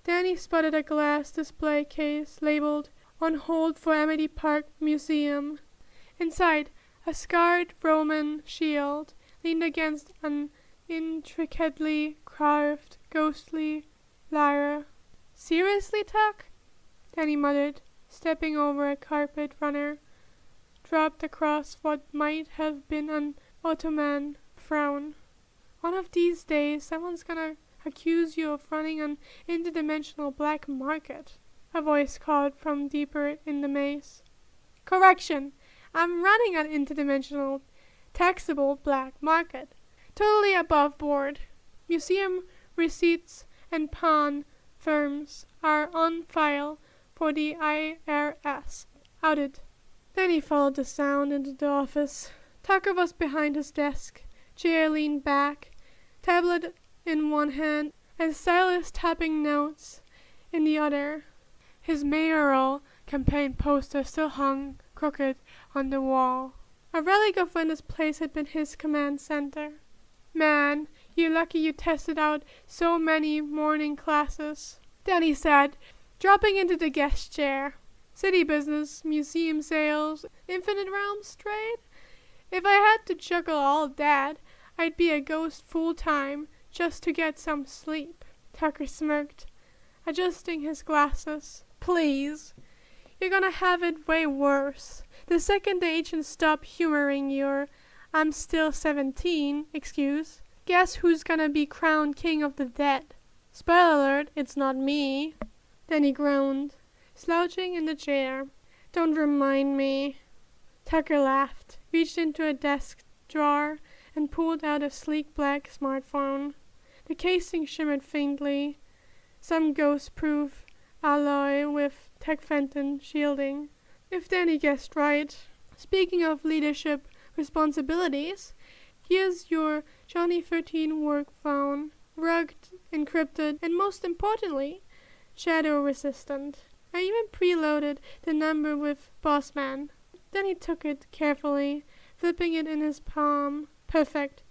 Speaker 1: Danny spotted a glass display case labeled "On hold for Amity Park Museum." Inside, a scarred Roman shield leaned against an intricately carved, ghostly lyre. "Seriously, Tuck?" Danny muttered, stepping over a carpet runner dropped across what might have been an Ottoman throne. "One of these days, someone's gonna accuse you of running an interdimensional black market," a voice called from deeper in the maze. "Correction! I'm running an interdimensional taxable black market. Totally above board. Museum receipts and pawn firms are on file for the IRS. Audit." Then he followed the sound into the office. Tucker was behind his desk, chair leaned back, tablet in one hand and stylus tapping notes in the other. His mayoral campaign poster still hung crooked on the wall, a relic of when this place had been his command center. "Man, you're lucky you tested out so many morning classes," Danny said, dropping into the guest chair. "City business, museum sales, infinite realms trade. If I had to juggle all that, I'd be a ghost full-time just to get some sleep." Tucker smirked, adjusting his glasses. "Please, you're gonna have it way worse. The second the agents stop humoring your 'I'm still 17' excuse, guess who's gonna be crowned king of the dead? Spoiler alert, it's not me." Then he groaned, slouching in the chair. "Don't remind me." Tucker laughed, reached into a desk drawer, and pulled out a sleek black smartphone. The casing shimmered faintly, some ghost-proof alloy with Tech-Fenton shielding. If Danny guessed right. "Speaking of leadership responsibilities, here's your Johnny 13 work phone, rugged, encrypted, and most importantly, shadow-resistant. I even preloaded the number with Bossman." Then he took it carefully, flipping it in his palm. "Perfect.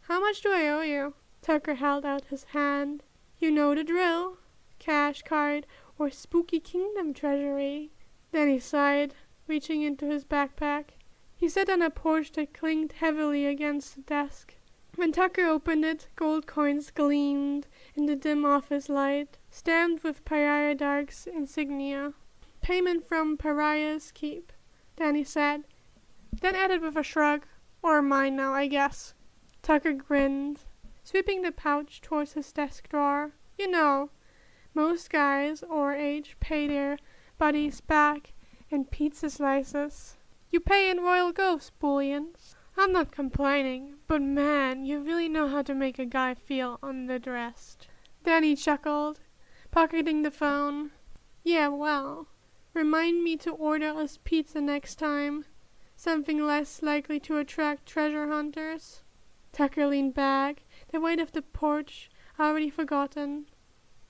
Speaker 1: How much do I owe you?" Tucker held out his hand. "You know the drill. Cash card or Spooky Kingdom treasury." Then he sighed, reaching into his backpack. He sat on a porch that clinked heavily against the desk. When Tucker opened it, gold coins gleamed in the dim office light, stamped with Pariah Dark's insignia. "Payment from Pariah's Keep," Danny said, then added with a shrug, "Or mine now, I guess." Tucker grinned, sweeping the pouch towards his desk drawer. "You know, most guys our age pay their buddies back in pizza slices. You pay in royal ghost bullions." "I'm not complaining, but man, you really know how to make a guy feel underdressed." Danny chuckled, pocketing the phone. "Yeah, well, remind me to order us pizza next time. Something less likely to attract treasure hunters." Tucker leaned back, the weight of the porch already forgotten.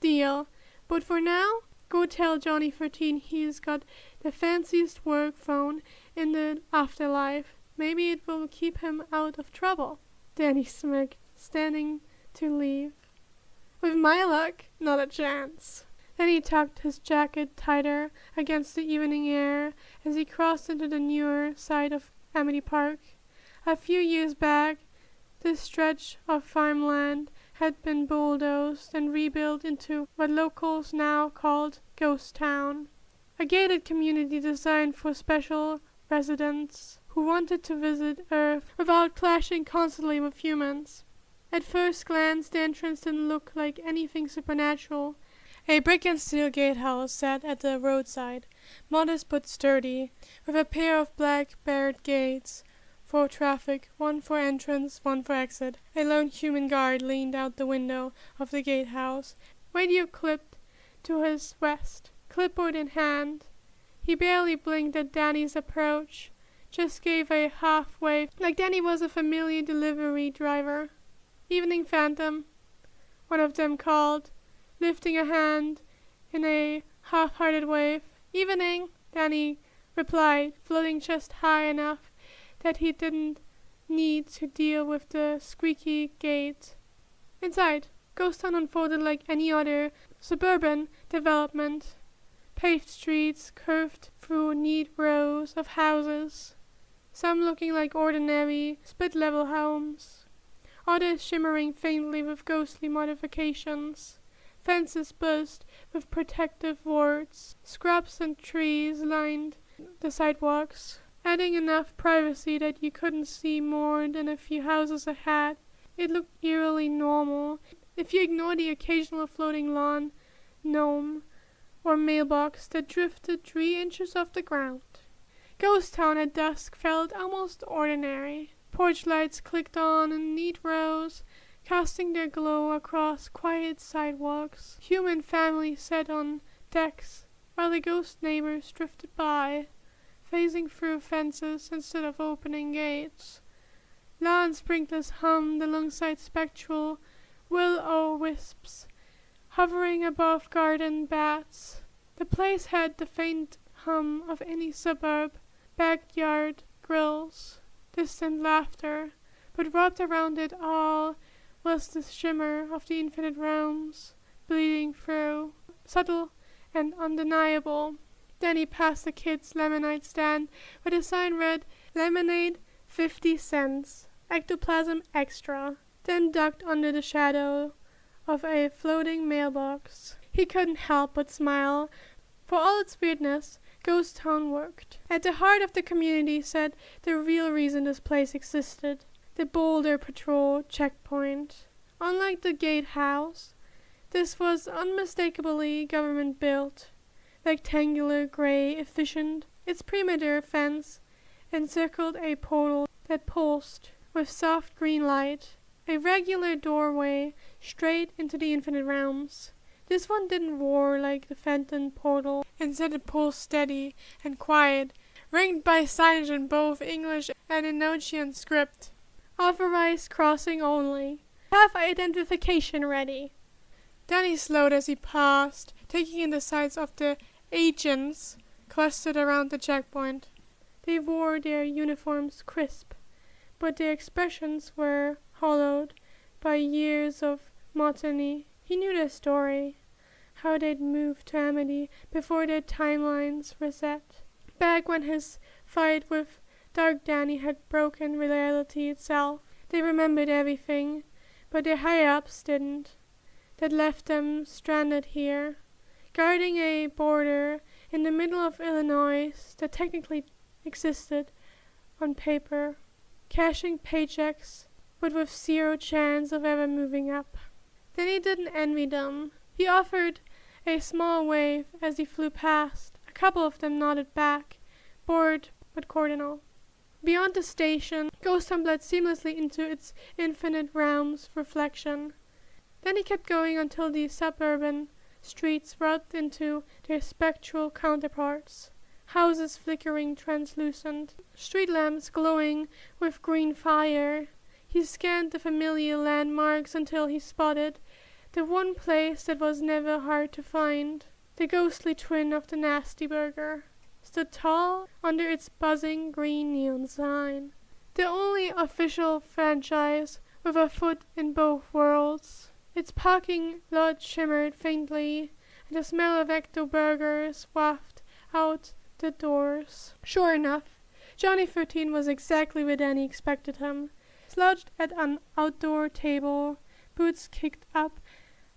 Speaker 1: "Deal. But for now, go tell Johnny 13 he's got the fanciest work phone in the afterlife. Maybe it will keep him out of trouble." Danny smirked, standing to leave. "With my luck, not a chance." Then he tucked his jacket tighter against the evening air as he crossed into the newer side of Amity Park. A few years back, this stretch of farmland had been bulldozed and rebuilt into what locals now called Ghost Town, a gated community designed for special residents who wanted to visit Earth without clashing constantly with humans. At first glance, the entrance didn't look like anything supernatural. A brick and steel gatehouse sat at the roadside, modest but sturdy, with a pair of black barred gates for traffic, one for entrance, one for exit. A lone human guard leaned out the window of the gatehouse, radio clipped to his vest, clipboard in hand. He barely blinked at Danny's approach, just gave a half wave, like Danny was a familiar delivery driver. "Evening, Phantom," one of them called, lifting a hand in a half-hearted wave. "Evening," Danny replied, floating just high enough that he didn't need to deal with the squeaky gate. Inside, Ghost Town unfolded like any other suburban development. Paved streets curved through neat rows of houses, some looking like ordinary split-level homes, others shimmering faintly with ghostly modifications. Fences buzzed with protective wards. Scrubs and trees lined the sidewalks, adding enough privacy that you couldn't see more than a few houses ahead. It looked eerily normal, if you ignore the occasional floating lawn, gnome, or mailbox that drifted 3 inches off the ground. Ghost Town at dusk felt almost ordinary. Porch lights clicked on in neat rows, casting their glow across quiet sidewalks. Human families sat on decks, while the ghost neighbors drifted by, phasing through fences instead of opening gates. Lawn sprinklers hummed alongside spectral will-o'-wisps, hovering above garden beds. The place had the faint hum of any suburb, backyard grills, distant laughter, but wrapped around it all was the shimmer of the infinite realms, bleeding through, subtle and undeniable. Danny passed the kids' lemonade stand, where the sign read, "Lemonade, 50 cents, ectoplasm extra," then ducked under the shadow of a floating mailbox. He couldn't help but smile. For all its weirdness, Ghost Town worked. At the heart of the community sat the real reason this place existed, the Boulder Patrol checkpoint. Unlike the gatehouse, this was unmistakably government-built, rectangular, gray, efficient. Its perimeter fence encircled a portal that pulsed with soft green light, a regular doorway straight into the infinite realms. This one didn't roar like the Phantom portal. Instead it pulsed steady and quiet, ringed by signage in both English and Enochian script. "Authorized crossing only. Have identification ready." Danny slowed as he passed, taking in the sights of the agents clustered around the checkpoint. They wore their uniforms crisp, but their expressions were hollowed by years of monotony. He knew their story, how they'd moved to Amity before their timelines reset, back when his fight with Dark Danny had broken reality itself. They remembered everything, but their higher-ups didn't. That left them stranded here, guarding a border in the middle of Illinois that technically existed on paper, cashing paychecks, but with zero chance of ever moving up. Then he didn't envy them. He offered a small wave as he flew past. A couple of them nodded back, bored but cordial. Beyond the station, Ghost Town bled seamlessly into its infinite realms reflection. Then he kept going until the suburban streets wrought into their spectral counterparts. Houses flickering translucent, street lamps glowing with green fire. He scanned the familiar landmarks until he spotted the one place that was never hard to find. The ghostly twin of the Nasty Burger stood tall under its buzzing green neon sign. The only official franchise with a foot in both worlds. Its parking lot shimmered faintly, and the smell of ecto burgers wafted out the doors. Sure enough, Johnny 13 was exactly where Danny expected him. Slouched at an outdoor table, boots kicked up,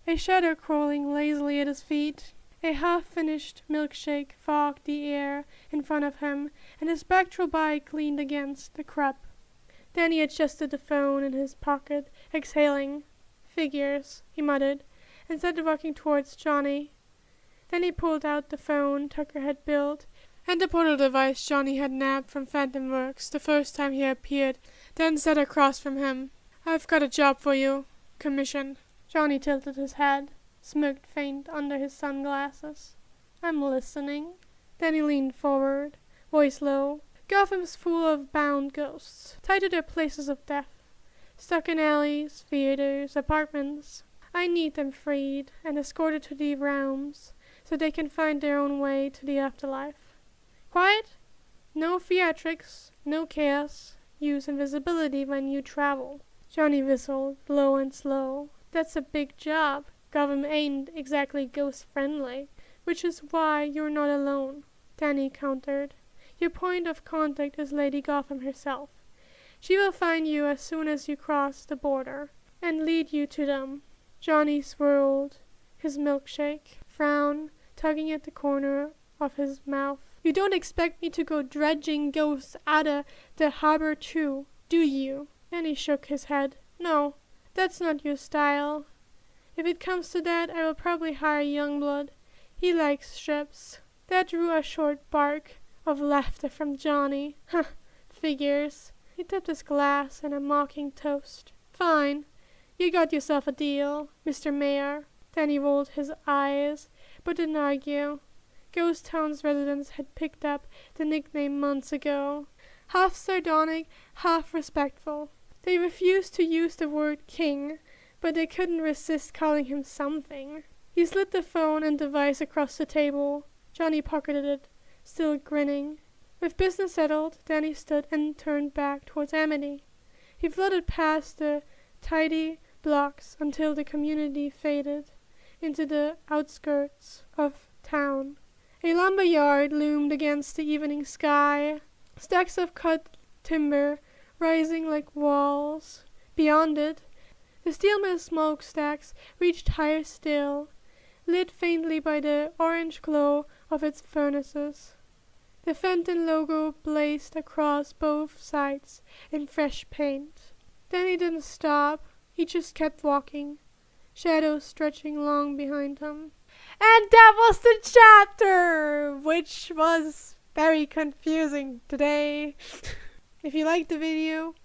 Speaker 1: a shadow crawling lazily at his feet. A half-finished milkshake fogged the air in front of him, and his spectral bike leaned against the crib. Danny adjusted the phone in his pocket, exhaling. Figures, he muttered, and started walking towards Johnny. Then he pulled out the phone Tucker had built, and the portal device Johnny had nabbed from Phantom Works the first time he appeared, then sat across from him. "I've got a job for you. Commission." Johnny tilted his head, smirked faint under his sunglasses. "I'm listening." Then he leaned forward, voice low. "Gotham's full of bound ghosts, tied to their places of death, stuck in alleys, theaters, apartments. I need them freed and escorted to the realms, so they can find their own way to the afterlife. Quiet? No theatrics, no chaos. Use invisibility when you travel." Johnny whistled, low and slow. "That's a big job. Gotham ain't exactly ghost-friendly, which is why you're not alone," Danny countered. "Your point of contact is Lady Gotham herself. She will find you as soon as you cross the border, and lead you to them." Johnny swirled his milkshake, frown tugging at the corner of his mouth. "You don't expect me to go dredging ghosts out of the harbor too, do you?" Then he shook his head. "No, that's not your style. If it comes to that, I will probably hire Youngblood. He likes ships." That drew a short bark of laughter from Johnny. "Huh, figures." He tipped his glass in a mocking toast. "Fine. You got yourself a deal, Mr. Mayor." Then he rolled his eyes, but didn't argue. Ghost Town's residents had picked up the nickname months ago. Half sardonic, half respectful. They refused to use the word king, but they couldn't resist calling him something. He slid the phone and device across the table. Johnny pocketed it, still grinning. With business settled, Danny stood and turned back towards Amity. He floated past the tidy blocks until the community faded into the outskirts of town. A lumber yard loomed against the evening sky, stacks of cut timber rising like walls. Beyond it, the steel mill smokestacks reached higher still, lit faintly by the orange glow of its furnaces. The Fenton logo blazed across both sides in fresh paint. Then he didn't stop, he just kept walking, shadows stretching long behind him. And that was the chapter, which was very confusing today. If you liked the video,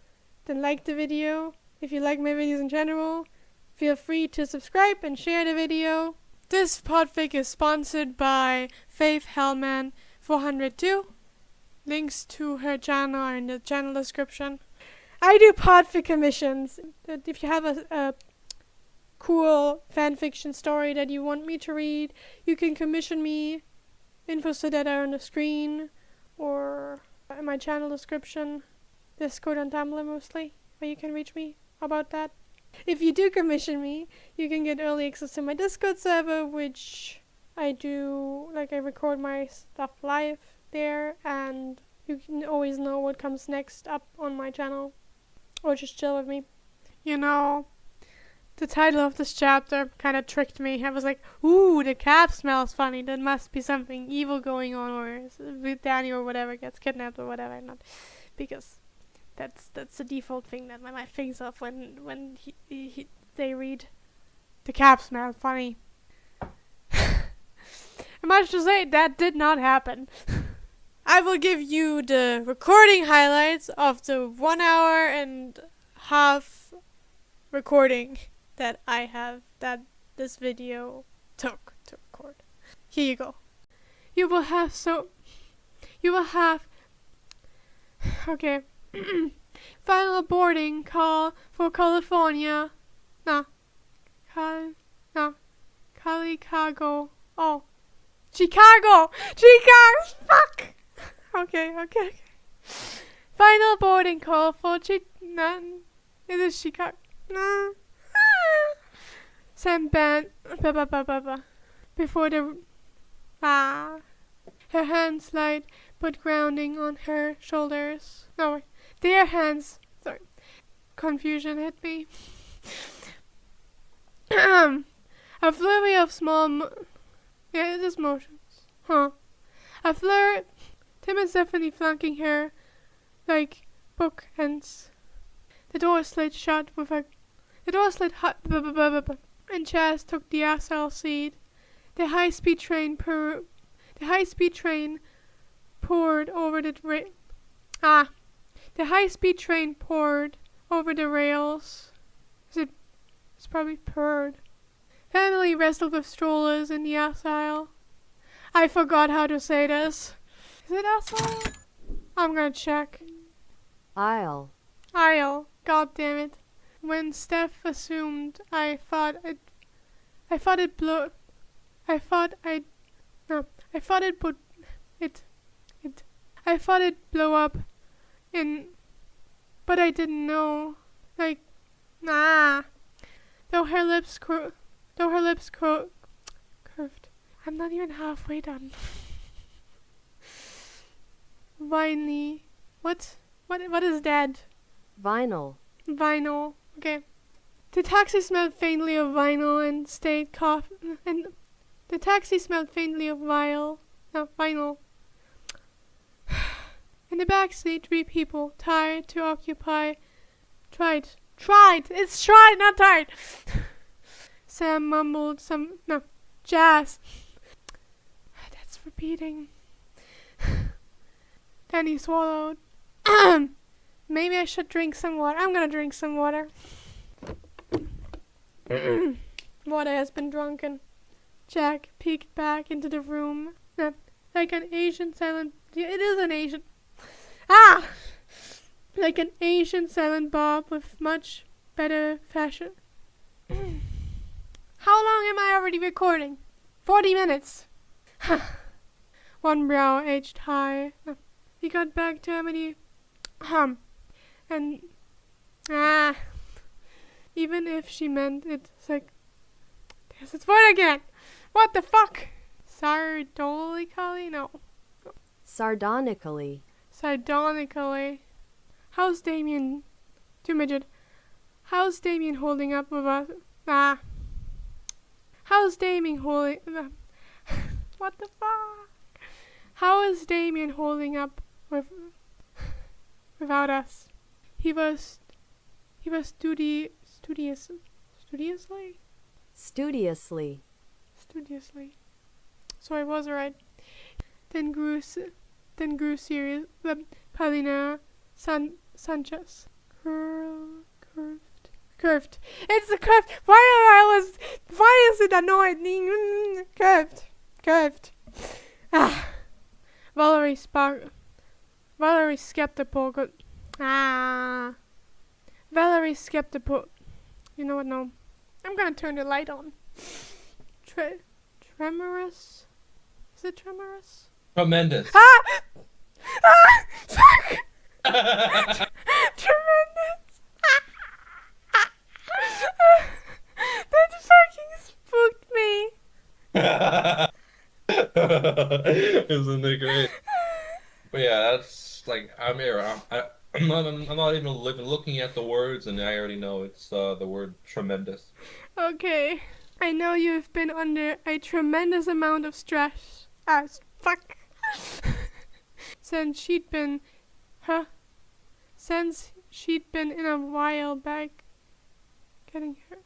Speaker 1: then like the video. If you like my videos in general, feel free to subscribe and share the video. This podfic is sponsored by Faith Hellman 402. Links to her channel are in the channel description. I do podfic commissions. If you have a cool fanfiction story that you want me to read, you can commission me. Infos to that are on the screen or in my channel description. Discord and Tumblr mostly, where you can reach me about that. If you do commission me, you can get early access to my Discord server, which I do, I record my stuff live there, and you can always know what comes next up on my channel, or just chill with me. You know, the title of this chapter kind of tricked me. I was like, ooh, the cap smells funny. There must be something evil going on, or with Danny or whatever gets kidnapped or whatever. Not because that's the default thing that my mind thinks of when they read the cap smells funny. And much to say, that did not happen. I will give you the recording highlights of the 1 hour and half recording that I have, that this video took to record. Here you go. You will have okay. Final boarding call for California. Chicago. Oh. Chicago! Fuck! Okay. Final boarding call for Is it Chicago? Sam bent before the her hands light but grounding on her shoulders. No, wait. Their hands. Sorry. Confusion hit me. A flurry of small it is motions. A flurry. Tim is definitely flanking her like bookends. The door slid shut with a. The door slid hut, and Chaz took the aisle seat. The high-speed train poured over the The high-speed train poured over the rails. It's probably purred. Family wrestled with strollers in the aisle. I forgot how to say this. Is it aisle? I'm gonna check.
Speaker 2: Aisle.
Speaker 1: Aisle. God damn it. When Steph assumed, I thought it blew up in, but I didn't know. Like, though her lips curved. I'm not even halfway done. Vinely. What is that?
Speaker 2: Vinyl.
Speaker 1: Vinyl. Okay. The taxi smelled faintly of vinyl and the taxi smelled faintly of vinyl. In the back seat, 3 people, tired to occupy. Tried. It's tried, not tired. Sam mumbled jazz. That's repeating. Then he swallowed. Maybe I should drink some water. I'm gonna drink some water. Water has been drunken. Jack peeked back into the room. Like an Asian silent. It is an Asian. Like an Asian silent Bob with much better fashion. How long am I already recording? 40 minutes. One brow aged high. He got back to Emily. And even if she meant it, it's like, there's its word again. What the fuck? Sardonically? No.
Speaker 2: Sardonically.
Speaker 1: How's Damien? Too midget. How's Damien holding up with us? How's Damien holding? What the fuck? How is Damien holding up without us? He was studiously. So I was right. Then grew serious. Paulina Sanchez. Curved. It's a curved. Why is it annoying? Curved. Valerie skeptical. Valerie skeptical. You know what? No. I'm gonna turn the light on. Tremorous? Is it tremorous?
Speaker 3: Tremendous.
Speaker 1: Fuck! Tremendous. That fucking spooked me.
Speaker 3: Isn't it great? But yeah, that's like I'm not even looking at the words, and I already know it's the word tremendous.
Speaker 1: Okay, I know you've been under a tremendous amount of stress. Fuck. Since she'd been in a while back getting her.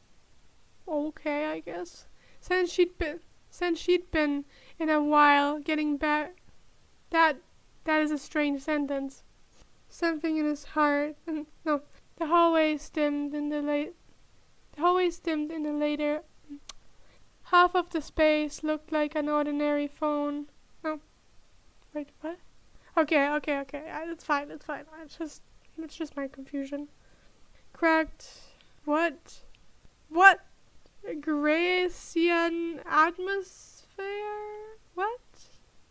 Speaker 1: Okay, I guess. Since she'd been in a while getting back. That is a strange sentence. Something in his heart. No, the hallways dimmed in the later. Half of the space looked like an ordinary phone. No, wait, what? Okay. It's fine. It's just my confusion. Cracked. What? Grecian atmosphere? What?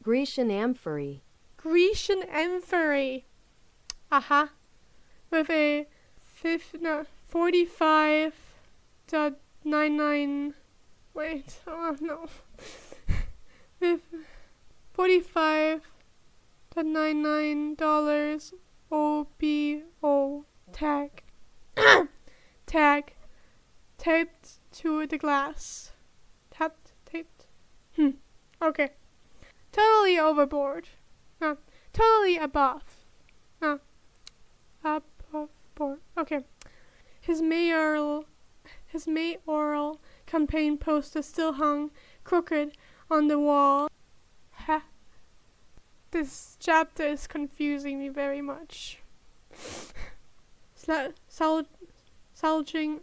Speaker 2: Grecian amphory.
Speaker 1: With a 45.99. Wait, oh no. With $45.99 OBO tag. Tag taped to the glass. Taped. Okay. Totally overboard. Totally above. Above board. Okay. His mayoral campaign poster still hung crooked on the wall. Ha. This chapter is confusing me very much. Lounging?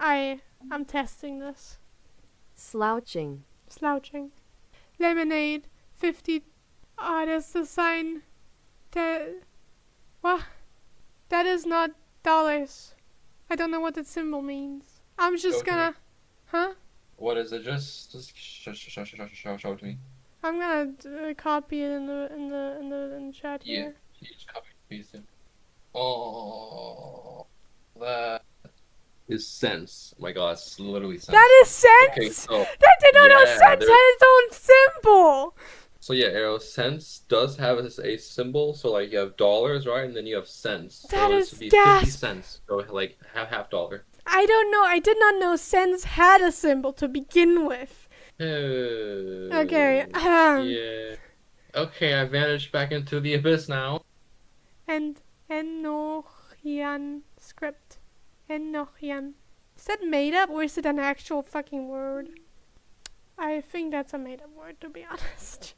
Speaker 1: I'm testing this.
Speaker 2: Slouching.
Speaker 1: Slouching. Lemonade, 50. There's the sign. What? That is not dollars. I don't know what that symbol means. I'm just gonna. Huh?
Speaker 3: What is it? Just show it to me.
Speaker 1: I'm gonna copy it in the chat here.
Speaker 3: Yeah, just copy and paste it. Oh, that is sense. Oh my God, it's literally sense.
Speaker 1: That is sense.
Speaker 3: Okay, so
Speaker 1: That did not know sense had its own symbol.
Speaker 3: So yeah, Arrow, cents does have a symbol. So like you have dollars, right, and then you have cents.
Speaker 1: That
Speaker 3: so
Speaker 1: is
Speaker 3: this would be
Speaker 1: gasp.
Speaker 3: 50 cents. So like half dollar.
Speaker 1: I don't know. I did not know cents had a symbol to begin with. Okay.
Speaker 3: Yeah. Okay, I vanished back into the abyss now.
Speaker 1: And Enochian script. Enochian. Is that made up or is it an actual fucking word? I think that's a made up word, to be honest.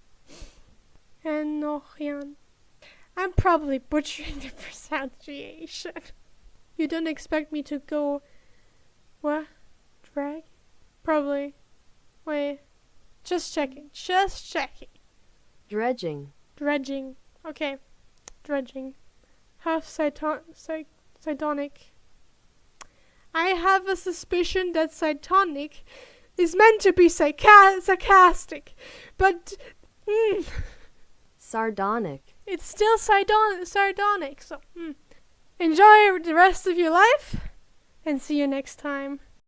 Speaker 1: Enochian. I'm probably butchering the pronunciation. You don't expect me to go... What? Drag? Probably. Wait. Just checking. Just checking.
Speaker 2: Dredging.
Speaker 1: Dredging. Okay. Dredging. Half sardonic. I have a suspicion that sardonic is meant to be sarcastic, but
Speaker 2: Sardonic.
Speaker 1: it's still sardonic. So enjoy the rest of your life, and see you next time.